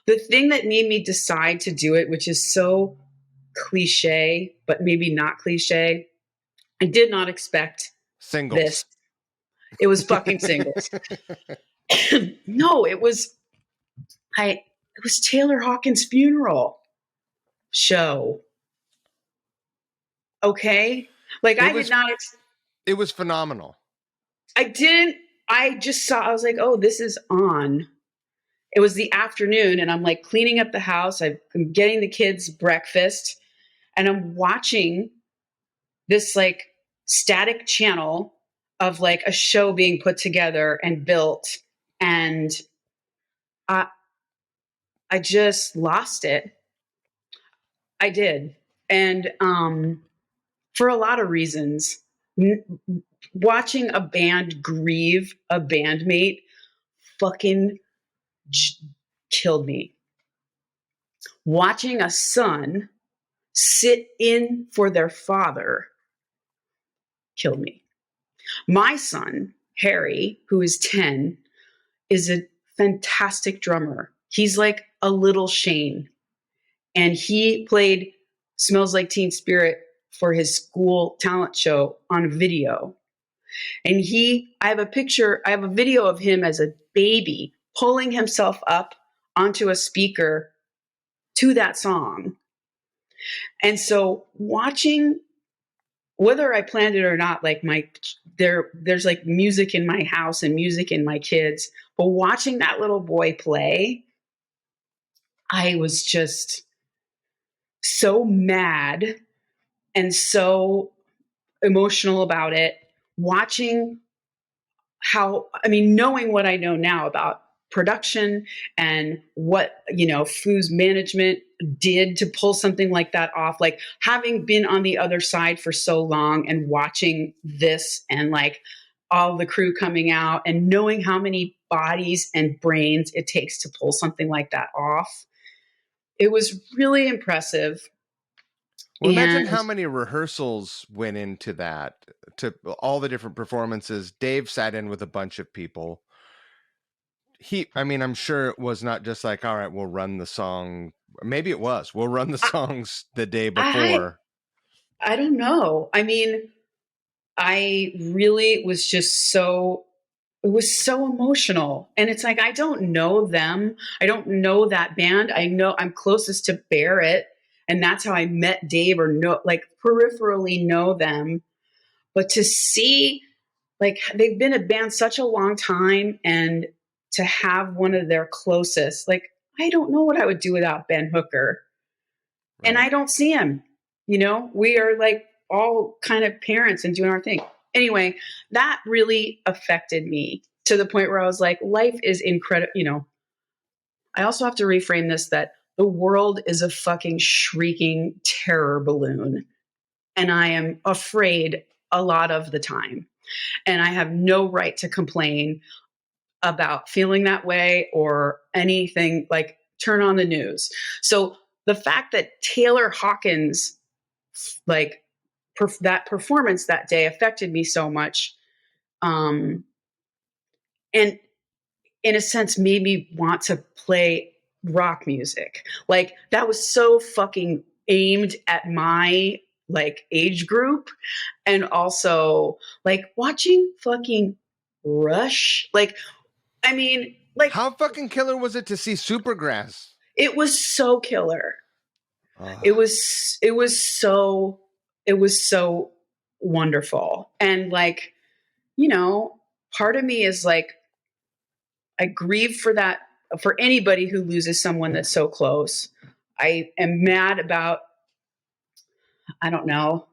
the thing that made me decide to do it, which is so cliche, but maybe not cliche, I did not expect this.
Singles.
It was fucking singles. No, it was Taylor Hawkins' funeral show. Okay? Like
It
I did
was
not
it was phenomenal.
I just saw, I was like, oh, this is on. It was the afternoon and I'm like cleaning up the house. I'm getting the kids breakfast and I'm watching this like static channel of like a show being put together and built. And I, I just lost it. I did. And for a lot of reasons, watching a band grieve a bandmate fucking killed me. Watching a son sit in for their father killed me. My son, Harry, who is 10, is a fantastic drummer. He's like a little Shane. And he played Smells Like Teen Spirit for his school talent show on video. And I have a video of him as a baby pulling himself up onto a speaker to that song. And so watching, whether I planned it or not, like there's like music in my house and music in my kids, but watching that little boy play, I was just so mad and so emotional about it. Watching knowing what I know now about production and what, Foo's management did to pull something like that off, like having been on the other side for so long and watching this and like all the crew coming out and knowing how many bodies and brains it takes to pull something like that off. It was really impressive.
Well, imagine how many rehearsals went into that, to all the different performances. Dave sat in with a bunch of people. I'm sure it was not just like, all right, we'll run the song. Maybe it was. We'll run the songs the day before.
I don't know. I really was just it was so emotional. And it's like, I don't know them. I don't know that band. I know I'm closest to Barrett. And that's how I met Dave, or peripherally know them. But to see, like, they've been a band such a long time, and to have one of their closest, like, I don't know what I would do without Ben Hooker. Right. And I don't see him. We are like all kind of parents and doing our thing. Anyway, that really affected me to the point where I was like, life is incredible. I also have to reframe this, that the world is a fucking shrieking terror balloon. And I am afraid a lot of the time. And I have no right to complain about feeling that way or anything. Like, turn on the news. So the fact that Taylor Hawkins, like, that performance that day affected me so much, and in a sense made me want to play rock music. Like, that was so fucking aimed at my like age group. And also like watching fucking Rush. Like,
How fucking killer was it to see Supergrass?
It was so killer. It was so wonderful. And like, part of me is like, I grieve for that, for anybody who loses someone that's so close. I am mad about, I don't know,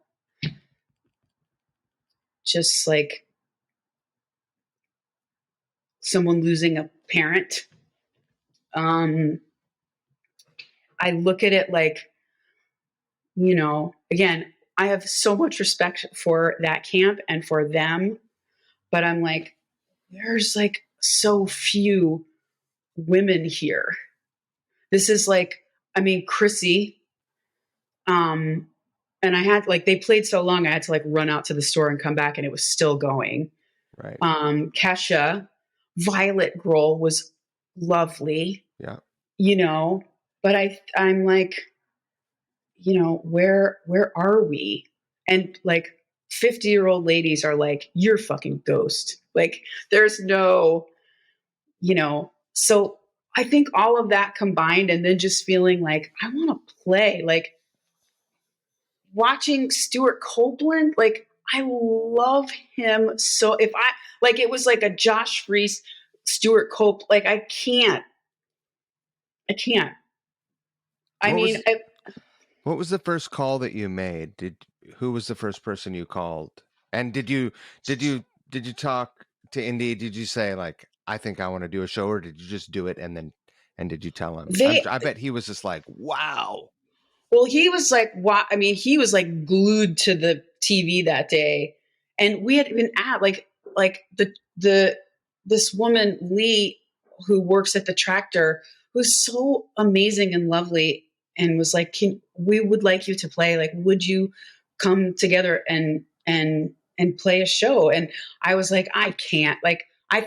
just like someone losing a parent. I look at it like, again, I have so much respect for that camp and for them, but I'm like, there's like so few women here. This is like, Chrissy, and I had like, they played so long, I had to like run out to the store and come back and it was still going.
Right.
Kesha, Violet Grohl was lovely,
Yeah.
you know, but I'm like, you know, where are we? And like 50-year-old ladies are like, you're fucking ghost. Like there's no, you know, so I think all of that combined and then just feeling like I want to play, like watching Stuart Copeland, like I love him so if I like it was like a Josh Freese, Stuart Cope, like I can't. I
What
mean,
was what was the first call that you made? Who was the first person you called? And did you talk to Indy? Did you say like, I think I want to do a show, or did you just do it and did you tell him?
they
I bet he was just like, wow.
well, he was like, what? I mean, he was like glued to the TV that day, and we had been at like the this woman Lee who works at the tractor who's so amazing and lovely, and was like, "Can we would like you to play? Like, would you come together and play a show?" And I was like, I can't. Like, I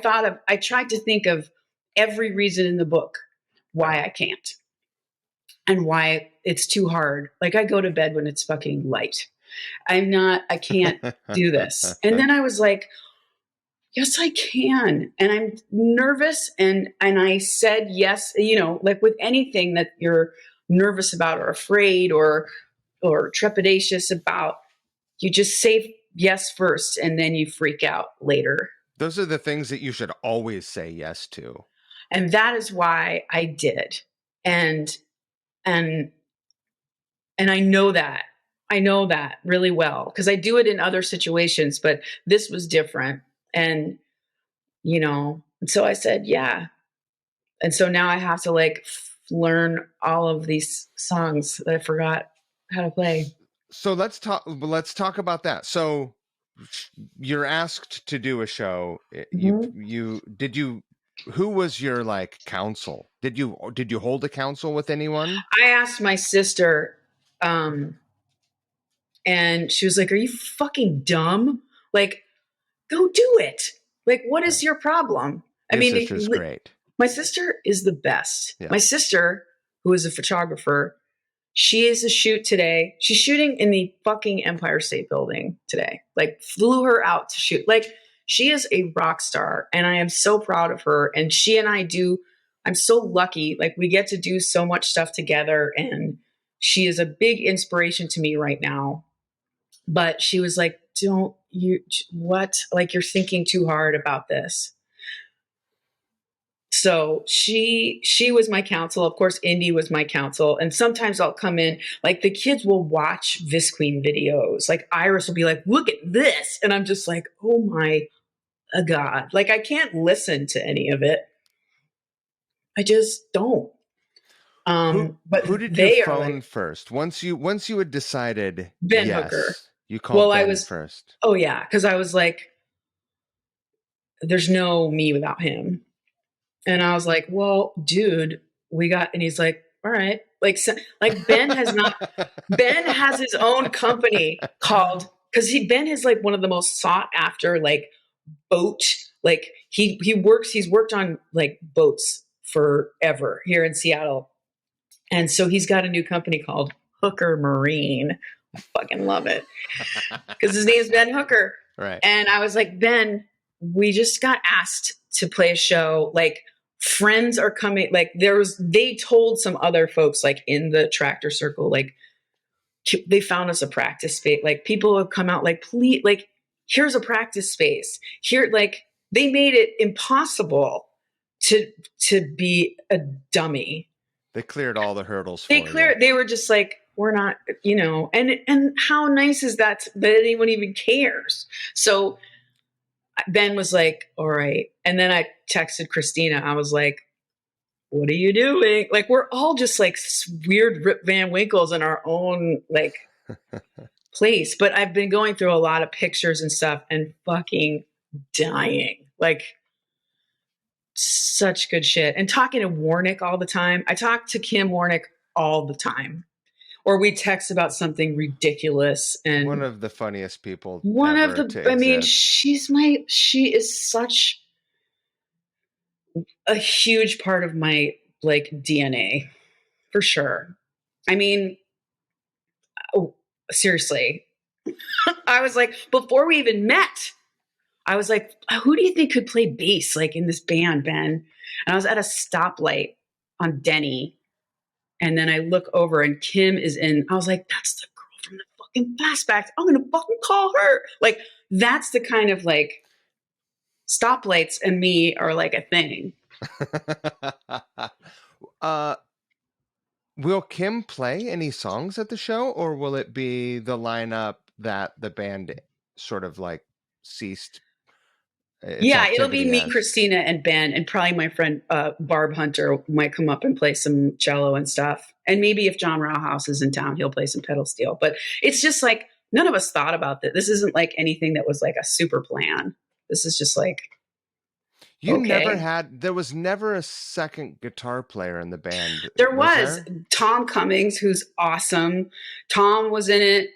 tried to think of every reason in the book
Right.
why I can't and why it's too hard. Like I go to bed when it's fucking light. I can't do this. And then I was like, yes, I can. And I'm nervous. And I said yes, you know, like with anything that you're nervous about or afraid or trepidatious about, you just say yes first and then you freak out later.
Those are the things that you should always say yes to.
And that is why I did. And and And I know that. I know that really well because I do it in other situations, but this was different. And, you know, and so I said, yeah. And so now I have to like learn all of these songs that I forgot how to play.
So let's talk about that. So you're asked to do a show.
Mhm.
Who was your like counsel? Did you hold a counsel with anyone?
I asked my sister, um, and she was like, are you fucking dumb? Like, go do it. Like, what is
Right.
your problem? I
Your
mean,
sister's great.
my sister is the best.
Yeah.
My sister, who is a photographer, she is a shoot today. She's shooting in the fucking Empire State Building today. Like, flew her out to shoot. Like, she is a rock star, and I am so proud of her. And she and I do, I'm so lucky. Like, we get to do so much stuff together, and she is a big inspiration to me right now. But she was like, don't you, what? Like, you're thinking too hard about this. So she was my counsel. Of course, Indy was my counsel. And sometimes I'll come in, like the kids will watch Visqueen videos. Like Iris will be like, look at this. And I'm just like, oh my God. Like I can't listen to any of it. I just don't. But
Who did you
they are
phone
like
first? Once you had decided
Ben Hooker.
yes, you called
Well, I
Ben
was,
first.
oh yeah. Cause I was like, there's no me without him. And I was like, well, dude, and he's like, all right. Like, so, like Ben has his own company called, cause Ben is like one of the most sought after, like boat, like he's worked on like boats forever here in Seattle. And so he's got a new company called Hooker Marine. I fucking love it. Cause his name is Ben Hooker.
Right.
And I was like, Ben, we just got asked to play a show. Like friends are coming. Like they told some other folks like in the tractor circle, like they found us a practice space. Like people have come out like, please, like here's a practice space here. Like they made it impossible to be a dummy.
They cleared all the hurdles for you.
They were just like, we're not, you know, and how nice is that anyone even cares? So Ben was like, all right. And then I texted Christina. I was like, what are you doing? Like, we're all just like weird Rip Van Winkles in our own like place. But I've been going through a lot of pictures and stuff and fucking dying. Like, such good shit. And talking to Warnick all the time. I talk to Kim Warnick all the time. or we text about something ridiculous. And
one of the funniest people ever to
I mean,
exist.
she is such a huge part of my like DNA for sure. I mean, oh, seriously, I was like, before we even met, I was like, who do you think could play bass like in this band, Ben? And I was at a stoplight on Denny. And then I look over and Kim is in. I was like, that's the girl from the fucking Fastbacks. I'm going to fucking call her. Like, that's the kind of like stoplights and me are like a thing.
Will Kim play any songs at the show, or will it be the lineup that the band sort of like ceased?
Yeah, it'll be me, Christina, and Ben, and probably my friend Barb Hunter might come up and play some cello and stuff. And maybe if John Rauhaus is in town, he'll play some pedal steel. But it's just like none of us thought about this. This isn't like anything that was like a super plan. This is just like
there was never a second guitar player in the band.
There was Tom Cummings, who's awesome. Tom was in it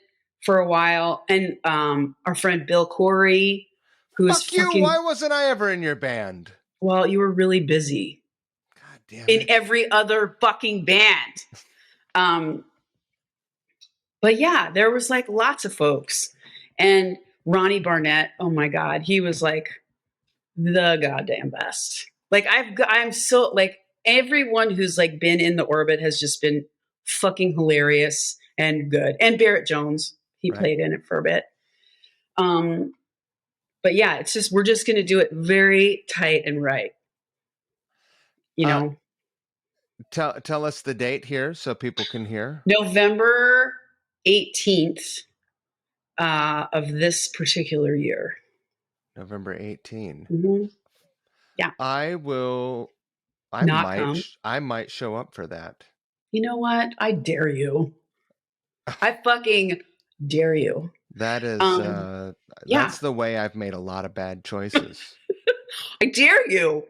for a while, and our friend Bill Corey.
Fuck you! Why wasn't I ever in your band?
Well, you were really busy.
God damn it.
In every other fucking band. But yeah, there was like lots of folks. And Ronnie Barnett, oh my God, he was like the goddamn best. Like I'm so like everyone who's like been in the orbit has just been fucking hilarious and good. And Barrett Jones, he played in it for a bit. But yeah, it's just, we're just going to do it very tight and right. You know,
tell us the date here so people can hear.
November 18th of this particular year.
November 18.
Mm-hmm. Yeah.
I might show up for that.
You know what? I dare you. I fucking dare you.
That is, that's the way I've made a lot of bad choices.
I dare you.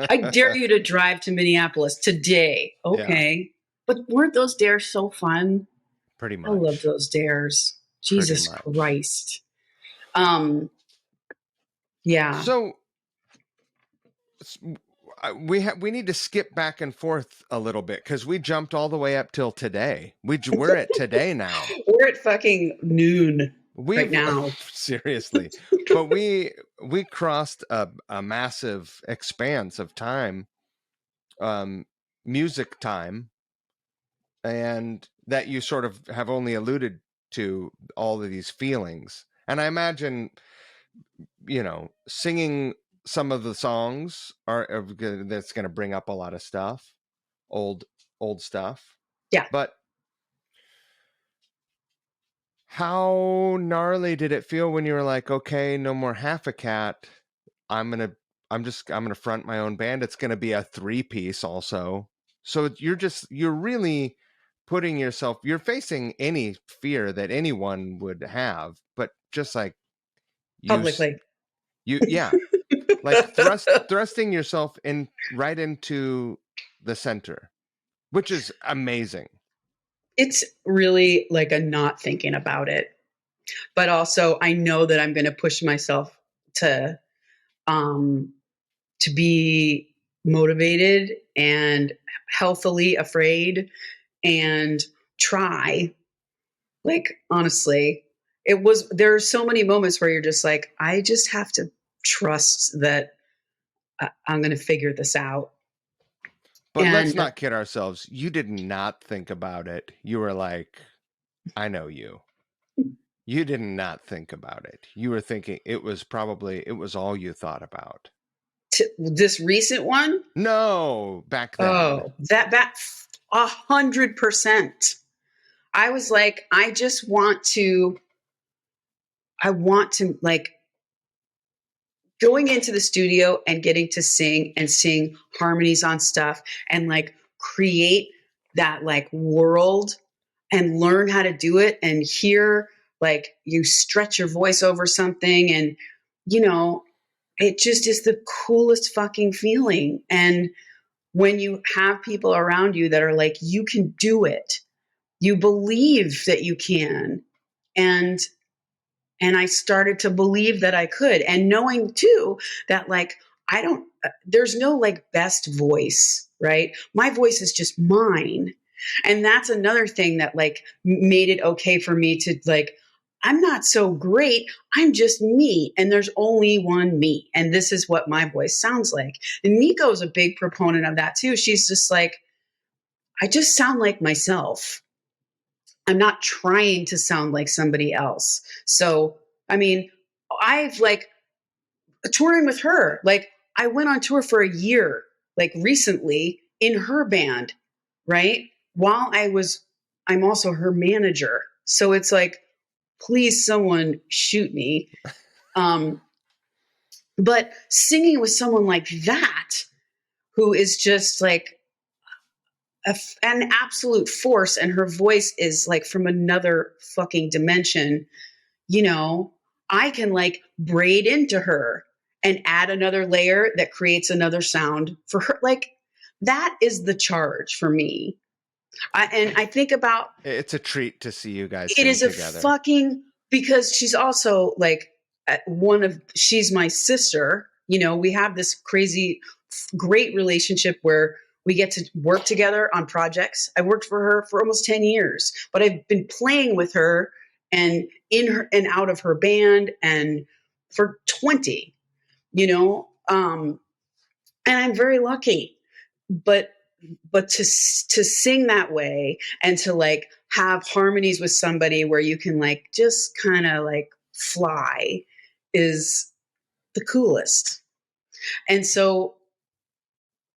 I dare you to drive to Minneapolis today. Okay. Yeah. But weren't those dares so fun?
Pretty much.
I love those dares. Jesus Christ. Yeah.
So we need to skip back and forth a little bit because we jumped all the way up till today. We're at today now.
We're at fucking noon right now.
Seriously. But we crossed a massive expanse of time, music time, and that you sort of have only alluded to all of these feelings. And I imagine, singing some of the songs that's going to bring up a lot of stuff, old stuff.
Yeah.
But how gnarly did it feel when you were like, okay, no more half a cat. I'm going to front my own band. It's going to be a 3-piece also. So you're really putting yourself, you're facing any fear that anyone would have, but just like
publicly.
Like thrusting yourself right into the center, which is amazing.
It's really like a not thinking about it, but also I know that I'm going to push myself to be motivated and healthily afraid and try. Like, honestly, there are so many moments where you're just like, I just have to trust that I'm going to figure this out.
But let's not kid ourselves. You did not think about it. You were like, I know you. You did not think about it. You were thinking it was all you thought about.
This recent one?
No, back then.
Oh, that 100%. I was like, I want to like going into the studio and getting to sing harmonies on stuff and like create that like world and learn how to do it and hear like you stretch your voice over something and it just is the coolest fucking feeling. And when you have people around you that are like, you can do it, You believe that you can. And I started to believe that I could, and knowing too that like I don't there's no like best voice, right? My voice is just mine. And that's another thing that like made it okay for me to like, I'm not so great. I'm just me. And there's only one me. And this is what my voice sounds like. And Neko's a big proponent of that too. She's just like, I just sound like myself. I'm not trying to sound like somebody else. So, I mean, I've like touring with her. Like, I went on tour for a year, like recently in her band, right? While I'm also her manager. So it's like, please, someone shoot me. But singing with someone like that, who is just like an absolute force, and her voice is like from another fucking dimension, you know, I can like braid into her and add another layer that creates another sound for her. Like, that is the charge for me. And I think about
It's a treat to see you guys
it
sing
is a
together.
fucking, because she's also like she's my sister. You know, we have this crazy, great relationship where we get to work together on projects. I worked for her for almost 10 years, but I've been playing with her and in her and out of her band and for 20, you know, and I'm very lucky, but to sing that way and to like have harmonies with somebody where you can like just kind of like fly is the coolest. And so,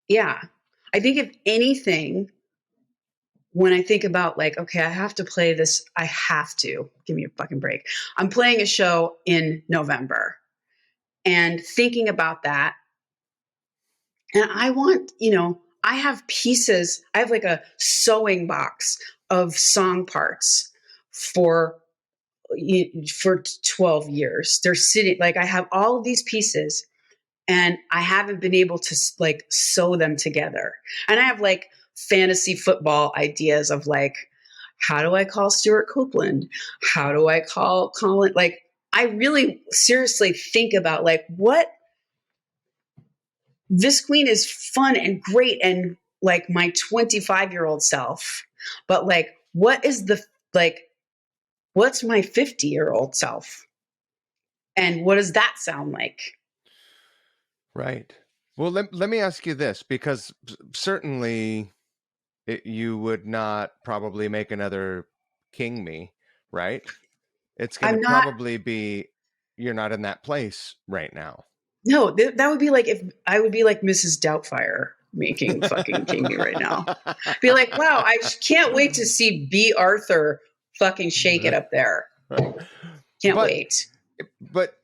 yeah, I think if anything, when I think about like, okay, I have to play this, I have to give me a fucking break. I'm playing a show in November and thinking about that. And I want, you know, I have pieces, I have like a sewing box of song parts for 12 years. They're sitting, like, I have all of these pieces and I haven't been able to like sew them together. And I have like fantasy football ideas of like, how do I call Stuart Copeland? How do I call Colin? Like, I really seriously think about like, what Visqueen is fun and great and like my 25-year-old self, but like, what is the like, what's my 50-year-old self? And what does that sound like?
Right. Well, let me ask you this, because certainly you would not probably make another King Me, right? It's going to
I'm not,
probably be, you're not in that place right now.
no, that would be like if I would be like Mrs. Doubtfire making fucking King Me right now. Be like, wow, I can't wait to see B. Arthur fucking shake it up there. Can't
but
wait.
but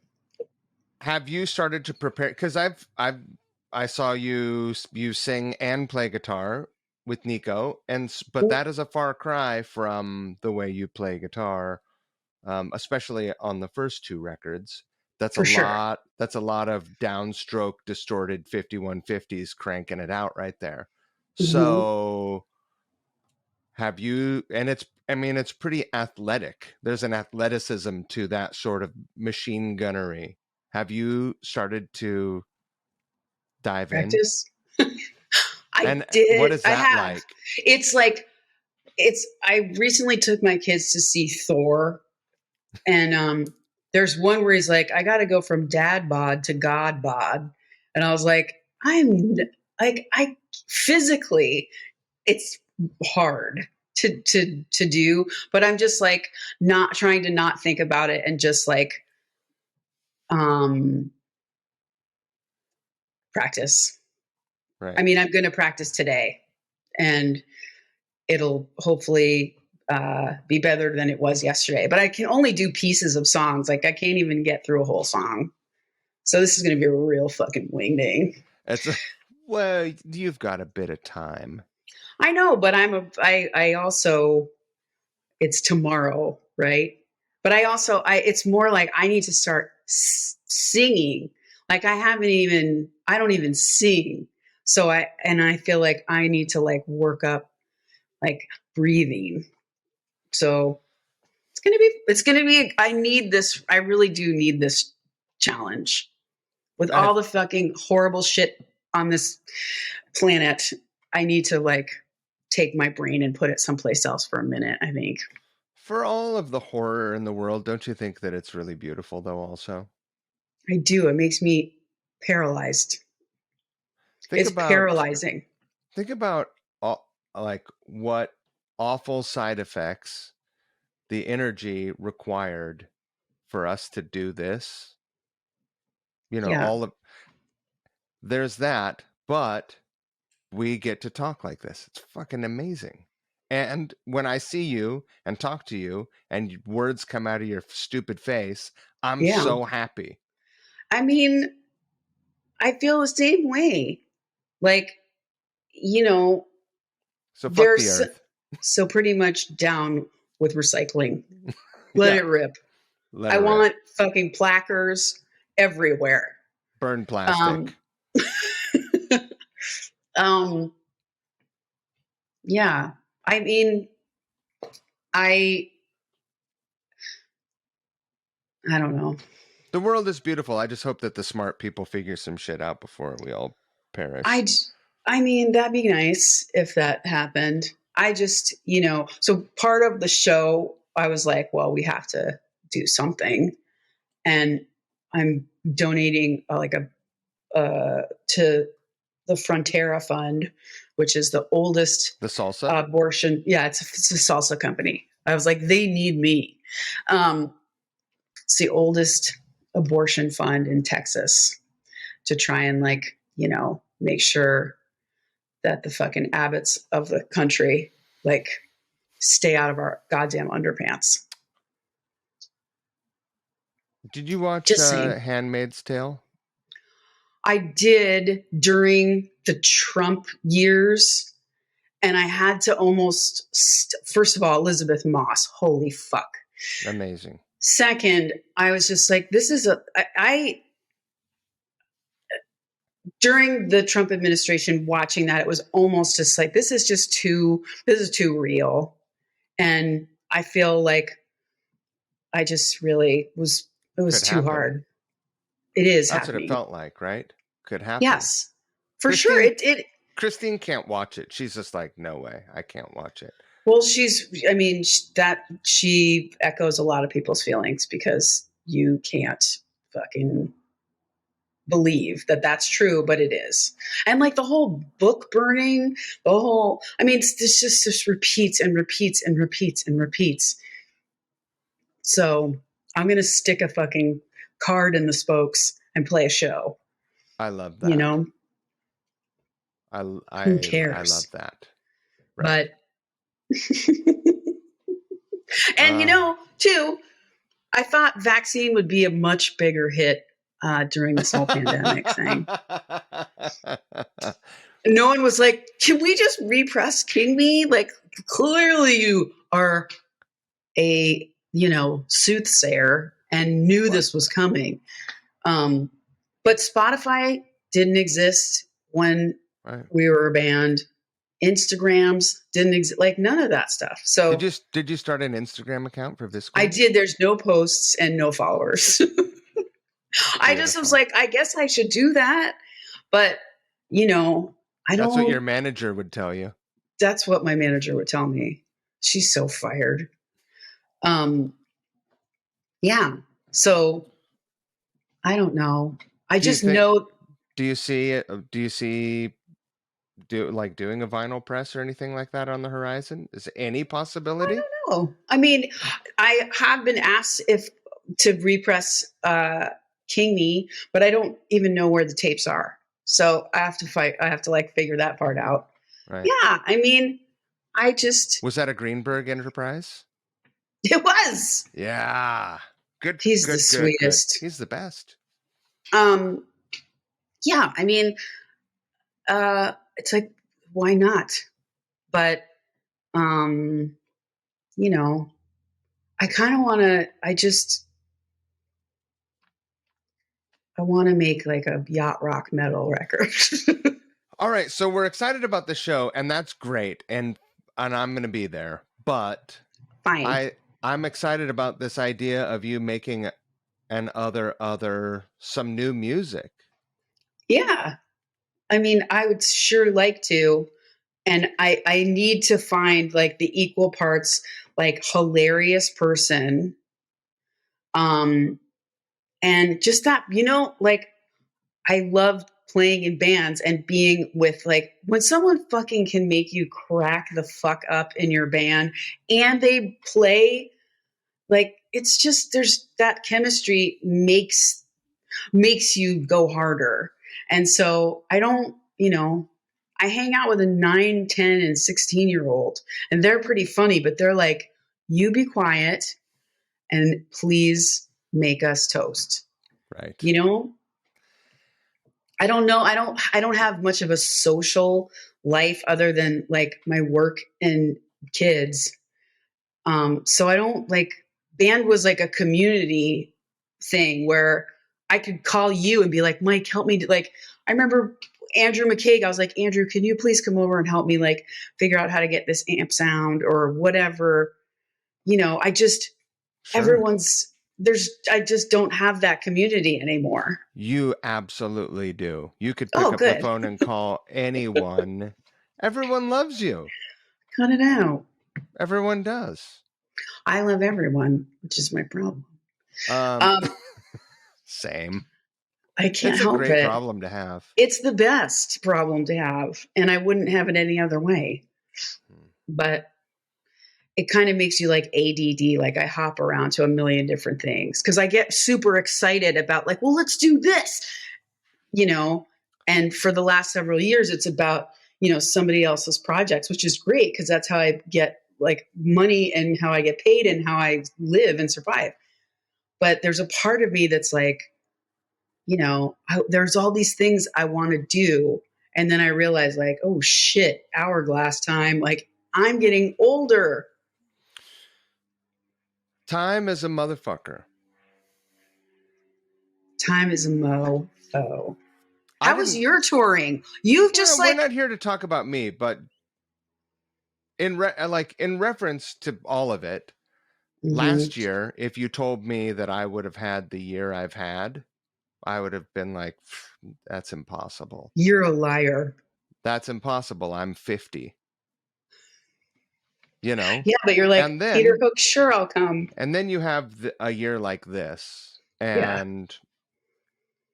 have you started to prepare? Because I saw you sing and play guitar with Neko, but that is a far cry from the way you play guitar, especially on the first two records. That's
For
a
sure.
lot. That's a lot of downstroke, distorted 5150s cranking it out right there.
Mm-hmm.
So have you? And it's, I mean, it's pretty athletic. There's an athleticism to that sort of machine gunnery. Have you started to dive in?
Practice. I
And what
did.
is
I
that
have.
like?
It's like I recently took my kids to see Thor, and there's one where he's like, I got to go from dad bod to god bod, and I was like, I physically, it's hard to do, but I'm just like not trying to not think about it and just like um practice.
Right.
I mean, I'm going to practice today, and it'll hopefully be better than it was yesterday. But I can only do pieces of songs. Like, I can't even get through a whole song. So this is going to be a real fucking wingding.
It's well, you've got a bit of time.
I know, but I also, it's tomorrow, right? But it's more like I need to start singing. Like, I don't even sing. So I feel like I need to like work up like breathing So it's gonna be, I need this. I really do need this challenge with all the fucking horrible shit on this planet. I need to like take my brain and put it someplace else for a minute, I think.
For all of the horror in the world, don't you think that it's really beautiful though also?
I do. It makes me paralyzed. It's paralyzing.
Think about like what awful side effects the energy required for us to do this. You know,
Yeah.
there's that, but we get to talk like this. It's fucking amazing. And when I see you and talk to you and words come out of your stupid face, I'm
Yeah.
so happy.
I mean, I feel the same way. Like, you know,
so fuck the earth.
So pretty much down with recycling. Let it rip. I want fucking placards everywhere.
Burn plastic.
Yeah. I mean, I don't know.
The world is beautiful. I just hope that the smart people figure some shit out before we all perish.
I mean, that'd be nice if that happened. I just, so part of the show, I was like, well, we have to do something. And I'm donating to the Frontera Fund, which is the oldest abortion. Yeah, it's a salsa company. I was like, they need me. It's the oldest abortion fund in Texas to try and make sure that the fucking abbots of the country stay out of our goddamn underpants.
Did you watch Handmaid's Tale?
I did during the Trump years, and I had to almost, first of all, Elizabeth Moss, holy fuck.
Amazing.
Second, I was just like, this is during the Trump administration, watching that, it was almost just like, this is too real. And I feel like I just really it was too hard. It is
That's
happening.
what it felt like, right? Could happen.
Yes, for sure.
Christine can't watch it. She's just like, no way, I can't watch it.
Well, she echoes a lot of people's feelings because you can't fucking believe that that's true, but it is. And the whole book burning, this just repeats and repeats and repeats and repeats. So I'm going to stick a fucking card in the spokes and play a show.
I love that.
Who cares?
I love that.
Right. But, and too, I thought vaccine would be a much bigger hit during this whole pandemic thing. No one was like, can we just repress King Me? Clearly you are a, soothsayer and knew this was coming. But Spotify didn't exist when we were banned. Instagrams didn't exist, none of that stuff. So
did you start an Instagram account for Visqueen?
I did. There's no posts and no followers. I just was like, I guess I should do that. But, I don't.
That's what your manager would tell you.
That's what my manager would tell me. She's so fired. Yeah. So I don't know. I just know.
Do you see doing a vinyl press or anything like that on the horizon? Is there any possibility?
I don't know. I mean, I have been asked to repress King Me, but I don't even know where the tapes are. So I have to figure that part out.
Right.
Yeah. I mean,
was that a Greenberg enterprise?
It was.
Yeah. Good.
He's the sweetest.
He's the best.
Yeah. I mean, it's like, why not? But, I kind of want to, I want to make a yacht rock metal record.
All right. So we're excited about the show and that's great. And I'm going to be there, but
fine.
I'm excited about this idea of you making some new music.
Yeah. I mean, I would sure like to. And I need to find like the equal parts, like hilarious person. And just that, like I love playing in bands and being with like when someone fucking can make you crack the fuck up in your band and they play like it's just there's that chemistry makes you go harder. And so I don't, I hang out with a 9, 10, and 16-year-old, and they're pretty funny, but they're like, you be quiet and please make us toast.
Right.
I don't know. I don't have much of a social life other than like my work and kids. So I don't like band was like a community thing where I could call you and be like, Mike, help me. Like, I remember Andrew McCaig. I was like, Andrew, can you please come over and help me like figure out how to get this amp sound or whatever? I just,
Sure.
I just don't have that community anymore.
You absolutely do. You could pick up
Good.
the phone and call anyone. Everyone loves you.
Cut it out.
Everyone does.
I love everyone, which is my problem.
Same.
I can't
it's
help it.
It's a great problem to have.
It's the best problem to have, and I wouldn't have it any other way. But it kind of makes you like ADD, like I hop around to a million different things because I get super excited about like, well, let's do this, and for the last several years, it's about, somebody else's projects, which is great because that's how I get like money and how I get paid and how I live and survive. But there's a part of me that's like, there's all these things I want to do. And then I realize like, oh shit, hourglass time. Like I'm getting older.
Time is a motherfucker.
Time is a mofo. How was your touring? You've just
we're not here to talk about me, but in reference to all of it, last year, if you told me that I would have had the year I've had, I would have been like, that's impossible.
You're a liar.
That's impossible. I'm 50.
Yeah, but you're like, Peter Hook, sure, I'll come.
And then you have a year like this, and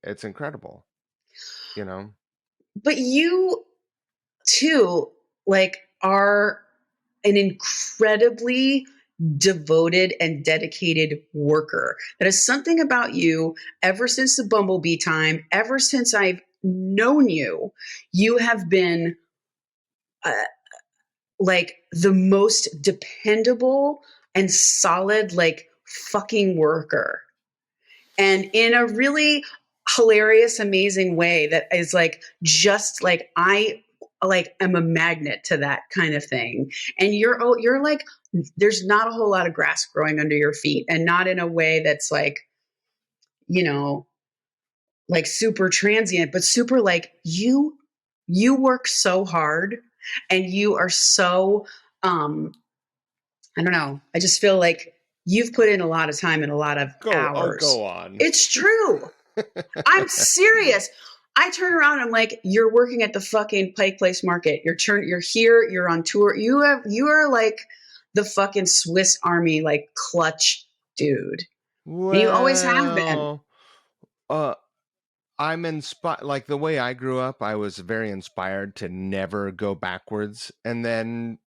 it's incredible,
But you, too, like, are an incredibly devoted and dedicated worker. That is something about you ever since the Bumblebee time, ever since I've known you, you have been like the most dependable and solid, like fucking worker. And in a really hilarious, amazing way that is like, just like I like am a magnet to that kind of thing. And you're like, there's not a whole lot of grass growing under your feet, and not in a way that's like, like super transient, but super like you work so hard and you are so, I don't know. I just feel like you've put in a lot of time and a lot of hours.
Go on.
It's true. I'm serious. I turn around and I'm like, you're working at the fucking Pike Place Market. You're here. You're on tour. You are like the fucking Swiss Army, like clutch dude.
Well,
and you always have been.
I'm inspired. Like the way I grew up, I was very inspired to never go backwards. And then,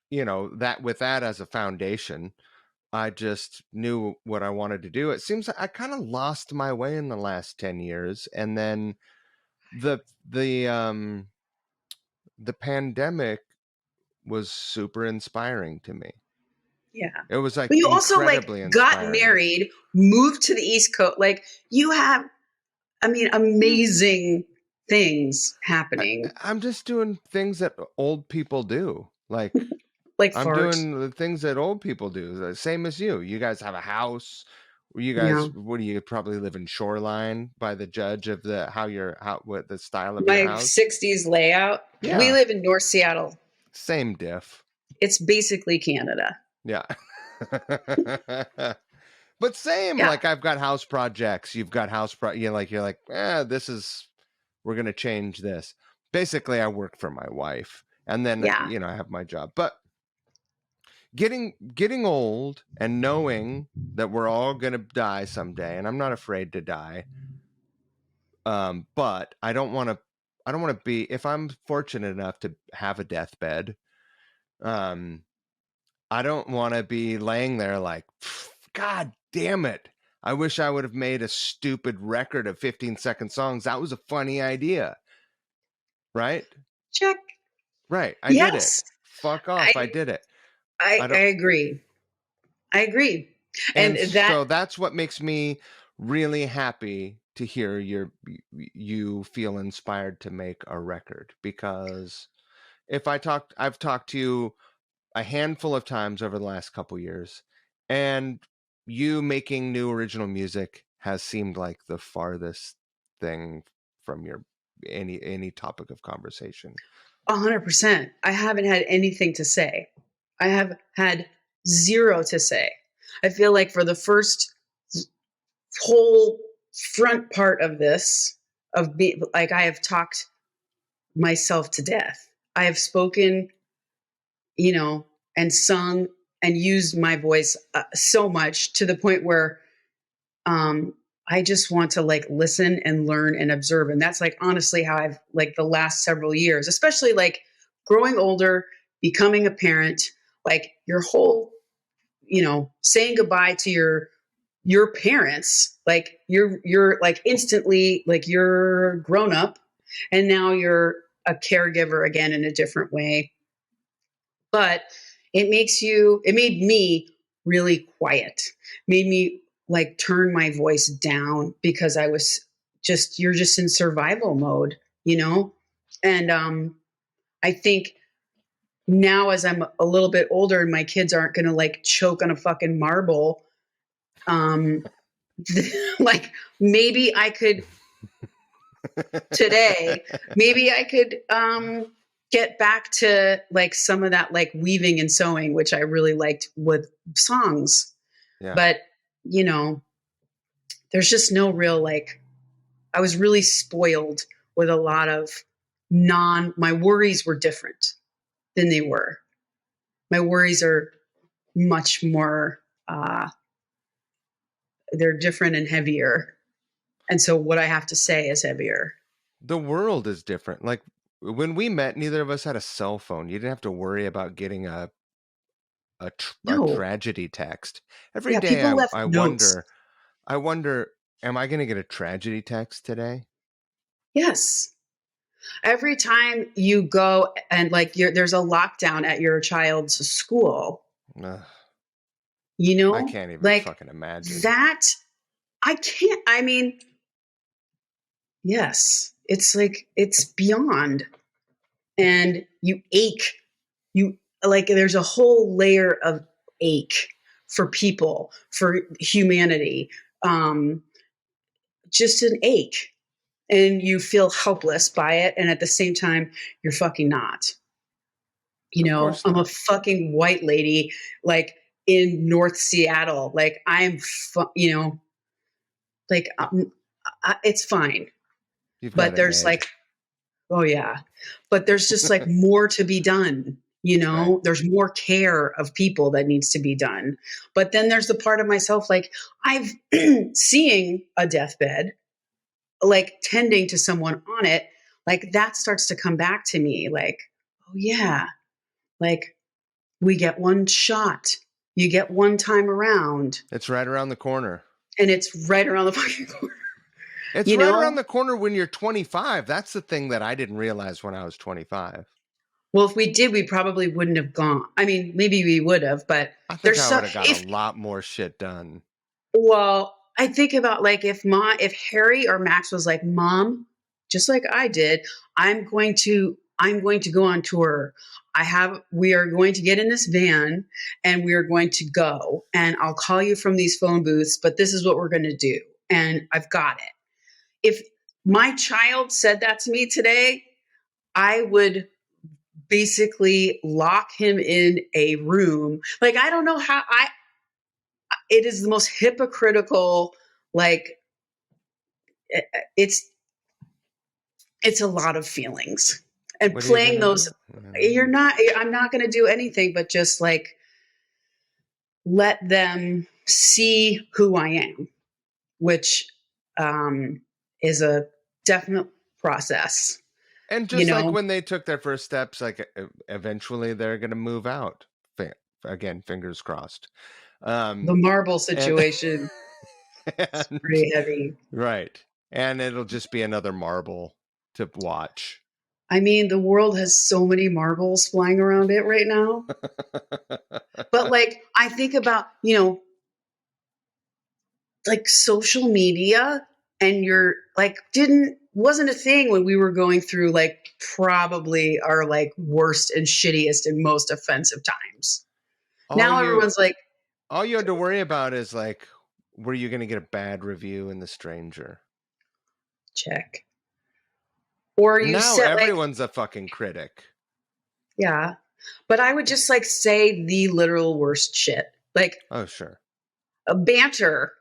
that with that as a foundation, I just knew what I wanted to do. It seems like I kind of lost my way in the last 10 years. And then the pandemic was super inspiring to me.
Yeah.
It was like,
but you also like
inspiring.
got married, moved to the East Coast. Like you have, amazing things happening.
I'm just doing things that old people do. Like I'm doing the things that old people do. The same as you. You guys have a house. You guys, what do you probably live in Shoreline by the judge of what the style of your house?
My 60s layout. Yeah. We live in North Seattle.
Same diff.
It's basically Canada.
Yeah. But same,
Yeah.
like I've got house projects. You've got you're like, we're gonna change this. Basically, I work for my wife, and then
Yeah.
I have my job. But getting old and knowing that we're all gonna die someday, and I'm not afraid to die. But I don't want to be, if I'm fortunate enough to have a deathbed, um, I don't want to be laying there like, God damn it. I wish I would have made a stupid record of 15-second songs. That was a funny idea. Right?
Check.
Right. I did it.
Yes.
Fuck off. I did it.
I
I don't.
agree. I agree.
And
And that
so that's what makes me really happy to hear you feel inspired to make a record, because I've talked to you a handful of times over the last couple years, and you making new original music has seemed like the farthest thing from your any topic of conversation.
100%. I haven't had anything to say. I have had zero to say. I feel like for the first whole front part of this, like I have talked myself to death. I have spoken, and sung and used my voice so much to the point where I just want to like listen and learn and observe. And that's like honestly how I've like the last several years, especially like growing older, becoming a parent, like your whole, saying goodbye to your parents, like you're like instantly like you're grown up and now you're a caregiver again in a different way. But it made me really quiet, made me like turn my voice down because you're just in survival mode, And I think now as I'm a little bit older and my kids aren't going to like choke on a fucking marble, um, like maybe I could today, maybe I could get back to like some of that like weaving and sewing, which I really liked with songs.
Yeah.
But, there's just no real like I was really spoiled with a lot of my worries were different than they were. My worries are much more they're different and heavier. And so what I have to say is heavier.
The world is different. Like when we met, neither of us had a cell phone. You didn't have to worry about getting a
No.
tragedy text. Every
Yeah,
day
people left
I
notes.
wonder, am I going to get a tragedy text today?
Yes. Every time you go and like there's a lockdown at your child's school,
Ugh,
you
I
know,
can't even
like
fucking imagine.
that. I mean, yes, it's like, it's beyond. And you ache. You like, there's a whole layer of ache for people, for humanity, just an ache. And you feel helpless by it. And at the same time, you're fucking not.
Of course
I'm a
not.
fucking white lady, like in North Seattle. Like like it's fine.
You've got
But
it
there's
made.
like, oh yeah, but there's just like more to be done.
Right.
There's more care of people that needs to be done. But then there's the part of myself, like I've seeing a deathbed, like tending to someone on it, like that starts to come back to me. Like, oh yeah, like we get one shot. You get one time around.
It's right around the corner.
And it's right around the fucking corner.
It's right around the corner when you're 25. That's the thing that I didn't realize when I was 25.
Well, if we did, we probably wouldn't have gone. I mean, maybe we would have, but
I think I would have got a lot more shit done.
Well, I think about like if Harry or Max was like, Mom, just like I did, I'm going to go on tour. We are going to get in this van and we are going to go, and I'll call you from these phone booths, but this is what we're going to do. And I've got it. If my child said that to me today, I would basically lock him in a room. Like, I don't know how it is the most hypocritical, like, it's a lot of feelings. And
What are you
playing
gonna
those,
do?
I'm not going to do anything but just like let them see who I am, which is a definite process.
And
You
just like
know,
when they took their first steps, like eventually they're gonna move out. Again, fingers crossed.
the marble
And,
situation is
and
pretty heavy.
right, and it'll just be another marble to watch.
I mean, the world has so many marbles flying around it right now. But like, I think about, like social media, and you're like, wasn't a thing when we were going through like probably our like worst and shittiest and most offensive times.
all
Now
you
everyone's like,
all you had to worry about is like, were you gonna get a bad review in The Stranger?
check. Or you
Now
set like,
everyone's a fucking critic.
yeah. But I would just like say the literal worst shit. Like
Oh, sure.
a banter.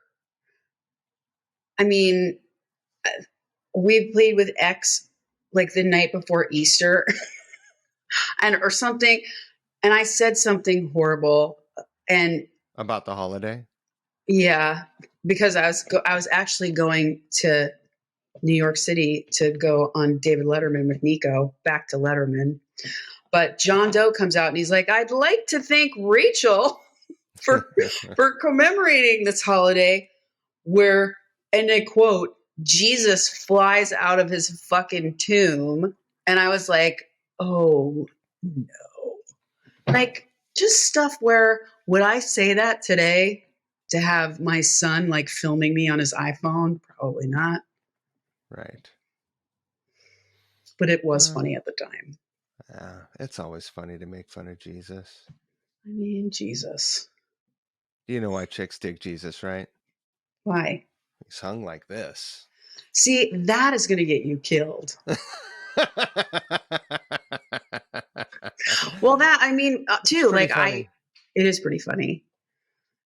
I mean, we played with X like the night before Easter and or something, and I said something horrible, and
About the holiday?
yeah, because I was actually going to New York City to go on David Letterman with Neko, back to Letterman. But John Doe comes out and he's like, "I'd like to thank Rachel for commemorating this holiday where," and I quote, "Jesus flies out of his fucking tomb." And I was like, "Oh no." Like, just stuff where, would I say that today to have my son like filming me on his iPhone? Probably not.
Right.
But it was funny at the time.
Yeah, it's always funny to make fun of Jesus.
I mean, Jesus.
You know why chicks dig Jesus, right?
Why?
He's hung like this.
See, that is going to get you killed. Well, that, I mean,
It's
too,
pretty
like,
funny.
it is pretty funny.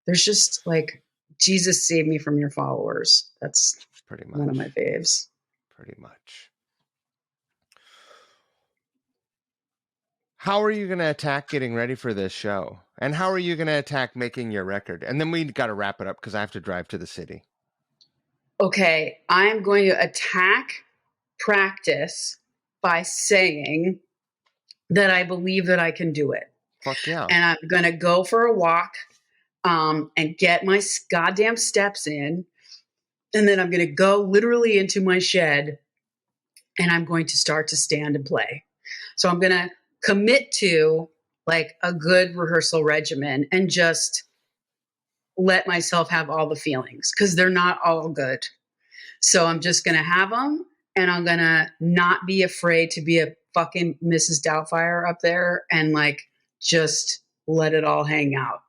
There's just like, Jesus save me from your followers. That's
Pretty much.
one of my faves.
Pretty much. How are you going to attack getting ready for this show? And how are you going to attack making your record? And then we got to wrap it up because I have to drive to the city.
Okay, I'm going to attack practice by saying that I believe that I can do it.
Fuck yeah.
And I'm going to go for a walk and get my goddamn steps in. And then I'm going to go literally into my shed and I'm going to start to stand and play. So I'm going to commit to like a good rehearsal regimen and just let myself have all the feelings because they're not all good. So I'm just going to have them, and I'm going to not be afraid to be a fucking Mrs. Doubtfire up there and like just let it all hang out.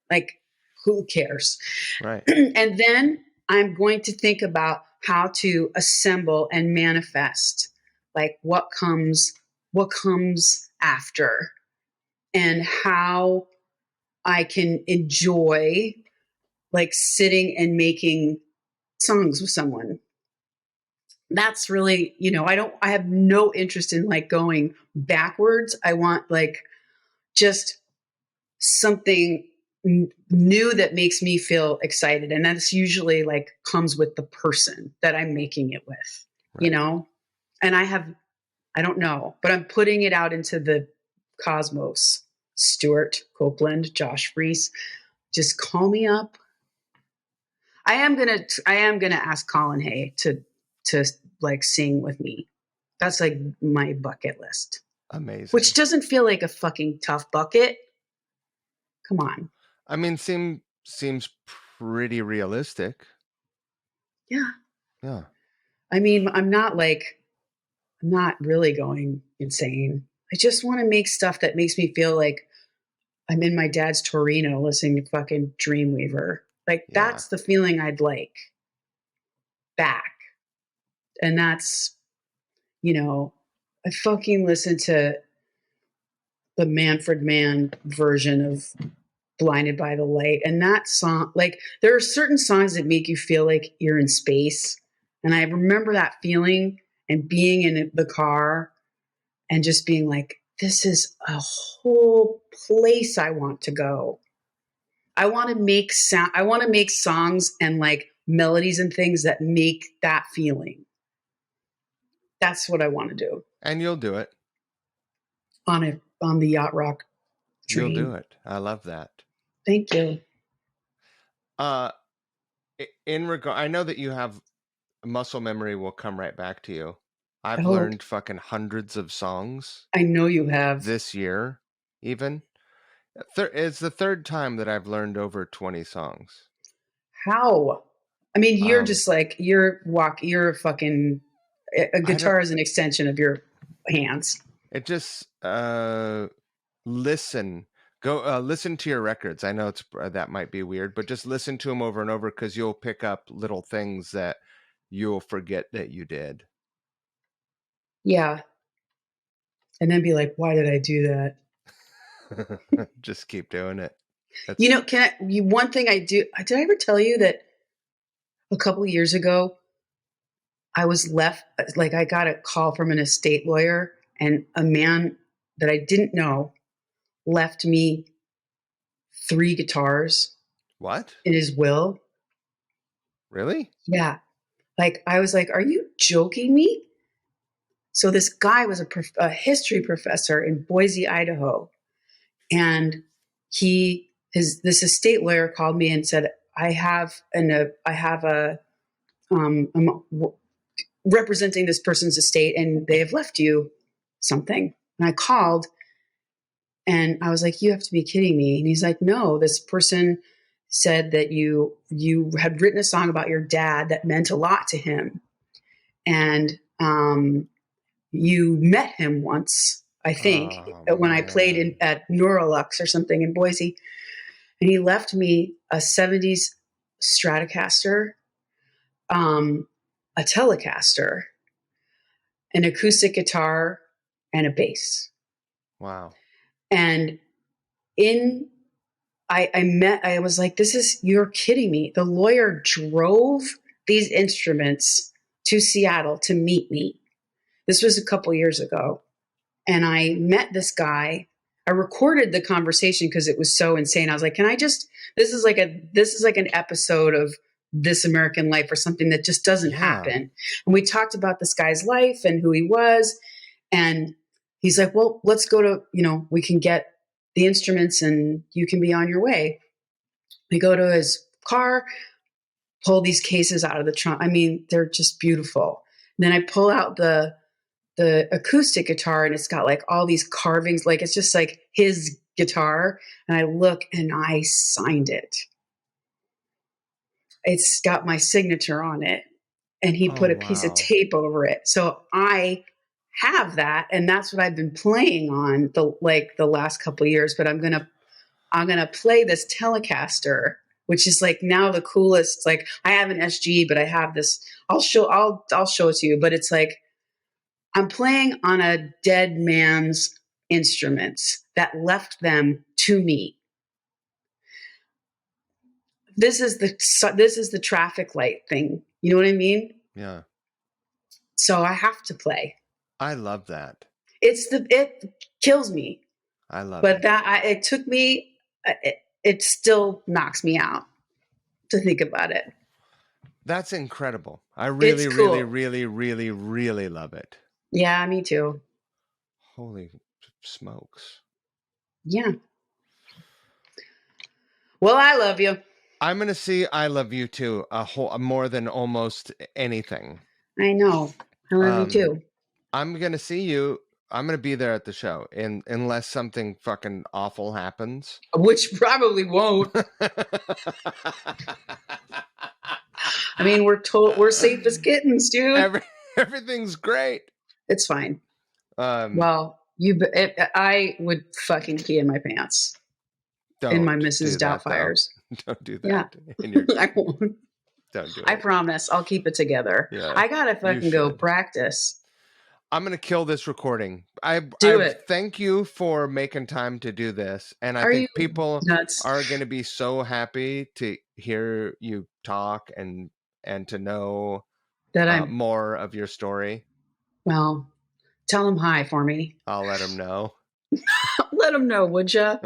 Like, who cares?
Right.
And then I'm going to think about how to assemble and manifest like what comes after, and how I can enjoy like sitting and making songs with someone. That's really, I have no interest in like going backwards. I want like just something new that makes me feel excited. And that's usually like comes with the person that I'm making it with,
Right.
And I don't know, but I'm putting it out into the cosmos. Stuart Copeland, Josh Reese, just call me up. I am gonna ask Colin Hay to like sing with me. That's like my bucket list.
Amazing.
Which doesn't feel like a fucking tough bucket. Come on.
I mean, seems pretty realistic.
Yeah.
Yeah.
I mean, I'm not really going insane. I just want to make stuff that makes me feel like I'm in my dad's Torino listening to fucking Dreamweaver. Like, that's the feeling I'd like back. And that's, I fucking listen to the Manfred Mann version of Blinded by the Light. And that song, like, there are certain songs that make you feel like you're in space. And I remember that feeling and being in the car and just being like, this is a whole place I want to go. I want to make sound. I want to make songs and like melodies and things that make that feeling. That's what I want to do.
And you'll do it.
On the yacht rock train.
You'll do it. I love that.
Thank you.
I know that you have muscle memory will come right back to you. I've learned fucking hundreds of songs.
I know you have.
This year, even. It's the third time that I've learned over 20 songs.
How? I mean, you're just like, you're a fucking, a guitar is an extension of your hands.
It just, listen to your records. I know that might be weird, but just listen to them over and over, because you'll pick up little things that you'll forget that you did.
Yeah. And then be like, why did I do that?
Just keep doing it.
One thing I do, did I ever tell you that a couple of years ago, I was left, like I got a call from an estate lawyer, and a man that I didn't know left me 3 guitars.
What?
In his will.
Really?
Yeah. Like, I was like, are you joking me? So this guy was a history professor in Boise, Idaho. And this estate lawyer called me and said, I'm representing this person's estate, and they have left you something. And I called, and I was like, you have to be kidding me. And he's like, no, this person said that you had written a song about your dad that meant a lot to him. And you met him once, I think, when I played at Neurolux or something in Boise. And he left me a 70s Stratocaster, a Telecaster, an acoustic guitar, and a bass.
Wow.
And I was like, you're kidding me. The lawyer drove these instruments to Seattle to meet me. This was a couple years ago. And I met this guy. I recorded the conversation because it was so insane. I was like, this is like an episode of This American Life or something that just doesn't happen. And we talked about this guy's life and who he was. And he's like, well, let's go to, we can get the instruments and you can be on your way. We go to his car, pull these cases out of the trunk. I mean, they're just beautiful. And then I pull out the acoustic guitar, and it's got like all these carvings, like it's just like his guitar. And I look, and I signed it. It's got my signature on it, and he put a piece of tape over it. So I have that, and that's what I've been playing on the last couple of years. But I'm gonna play this Telecaster, which is like now the coolest. Like, I have an SG, but I have this. I'll show it to you. But it's like, I'm playing on a dead man's instruments that left them to me. This is the traffic light thing. You know what I mean?
Yeah.
So I have to play.
I love that.
It kills me.
I love
it.
But
it took me, it still knocks me out to think about it.
That's incredible. I really, really, really, really, really love it.
Yeah, me too.
Holy smokes.
Yeah. Well, I love you.
I'm going to see I love you too, more than almost anything.
I know. I love you too.
I'm going to see you. I'm going to be there at the show, unless something fucking awful happens.
Which probably won't. I mean, we're safe as kittens, dude.
Everything's great.
It's fine. Well, I would fucking pee in my pants. In my Mrs. Doubtfire's.
Don't do that. Yeah.
I won't.
Don't do it.
I promise. I'll keep it together. Yeah, I gotta fucking go practice.
I'm going to kill this recording. I
Do it.
thank you for making time to do this. And I
Are
think
you
people
nuts?
are going to be so happy to hear you talk and to know
That I'm,
more of your story.
well, tell them hi for me.
I'll let them know.
Let them know, would you?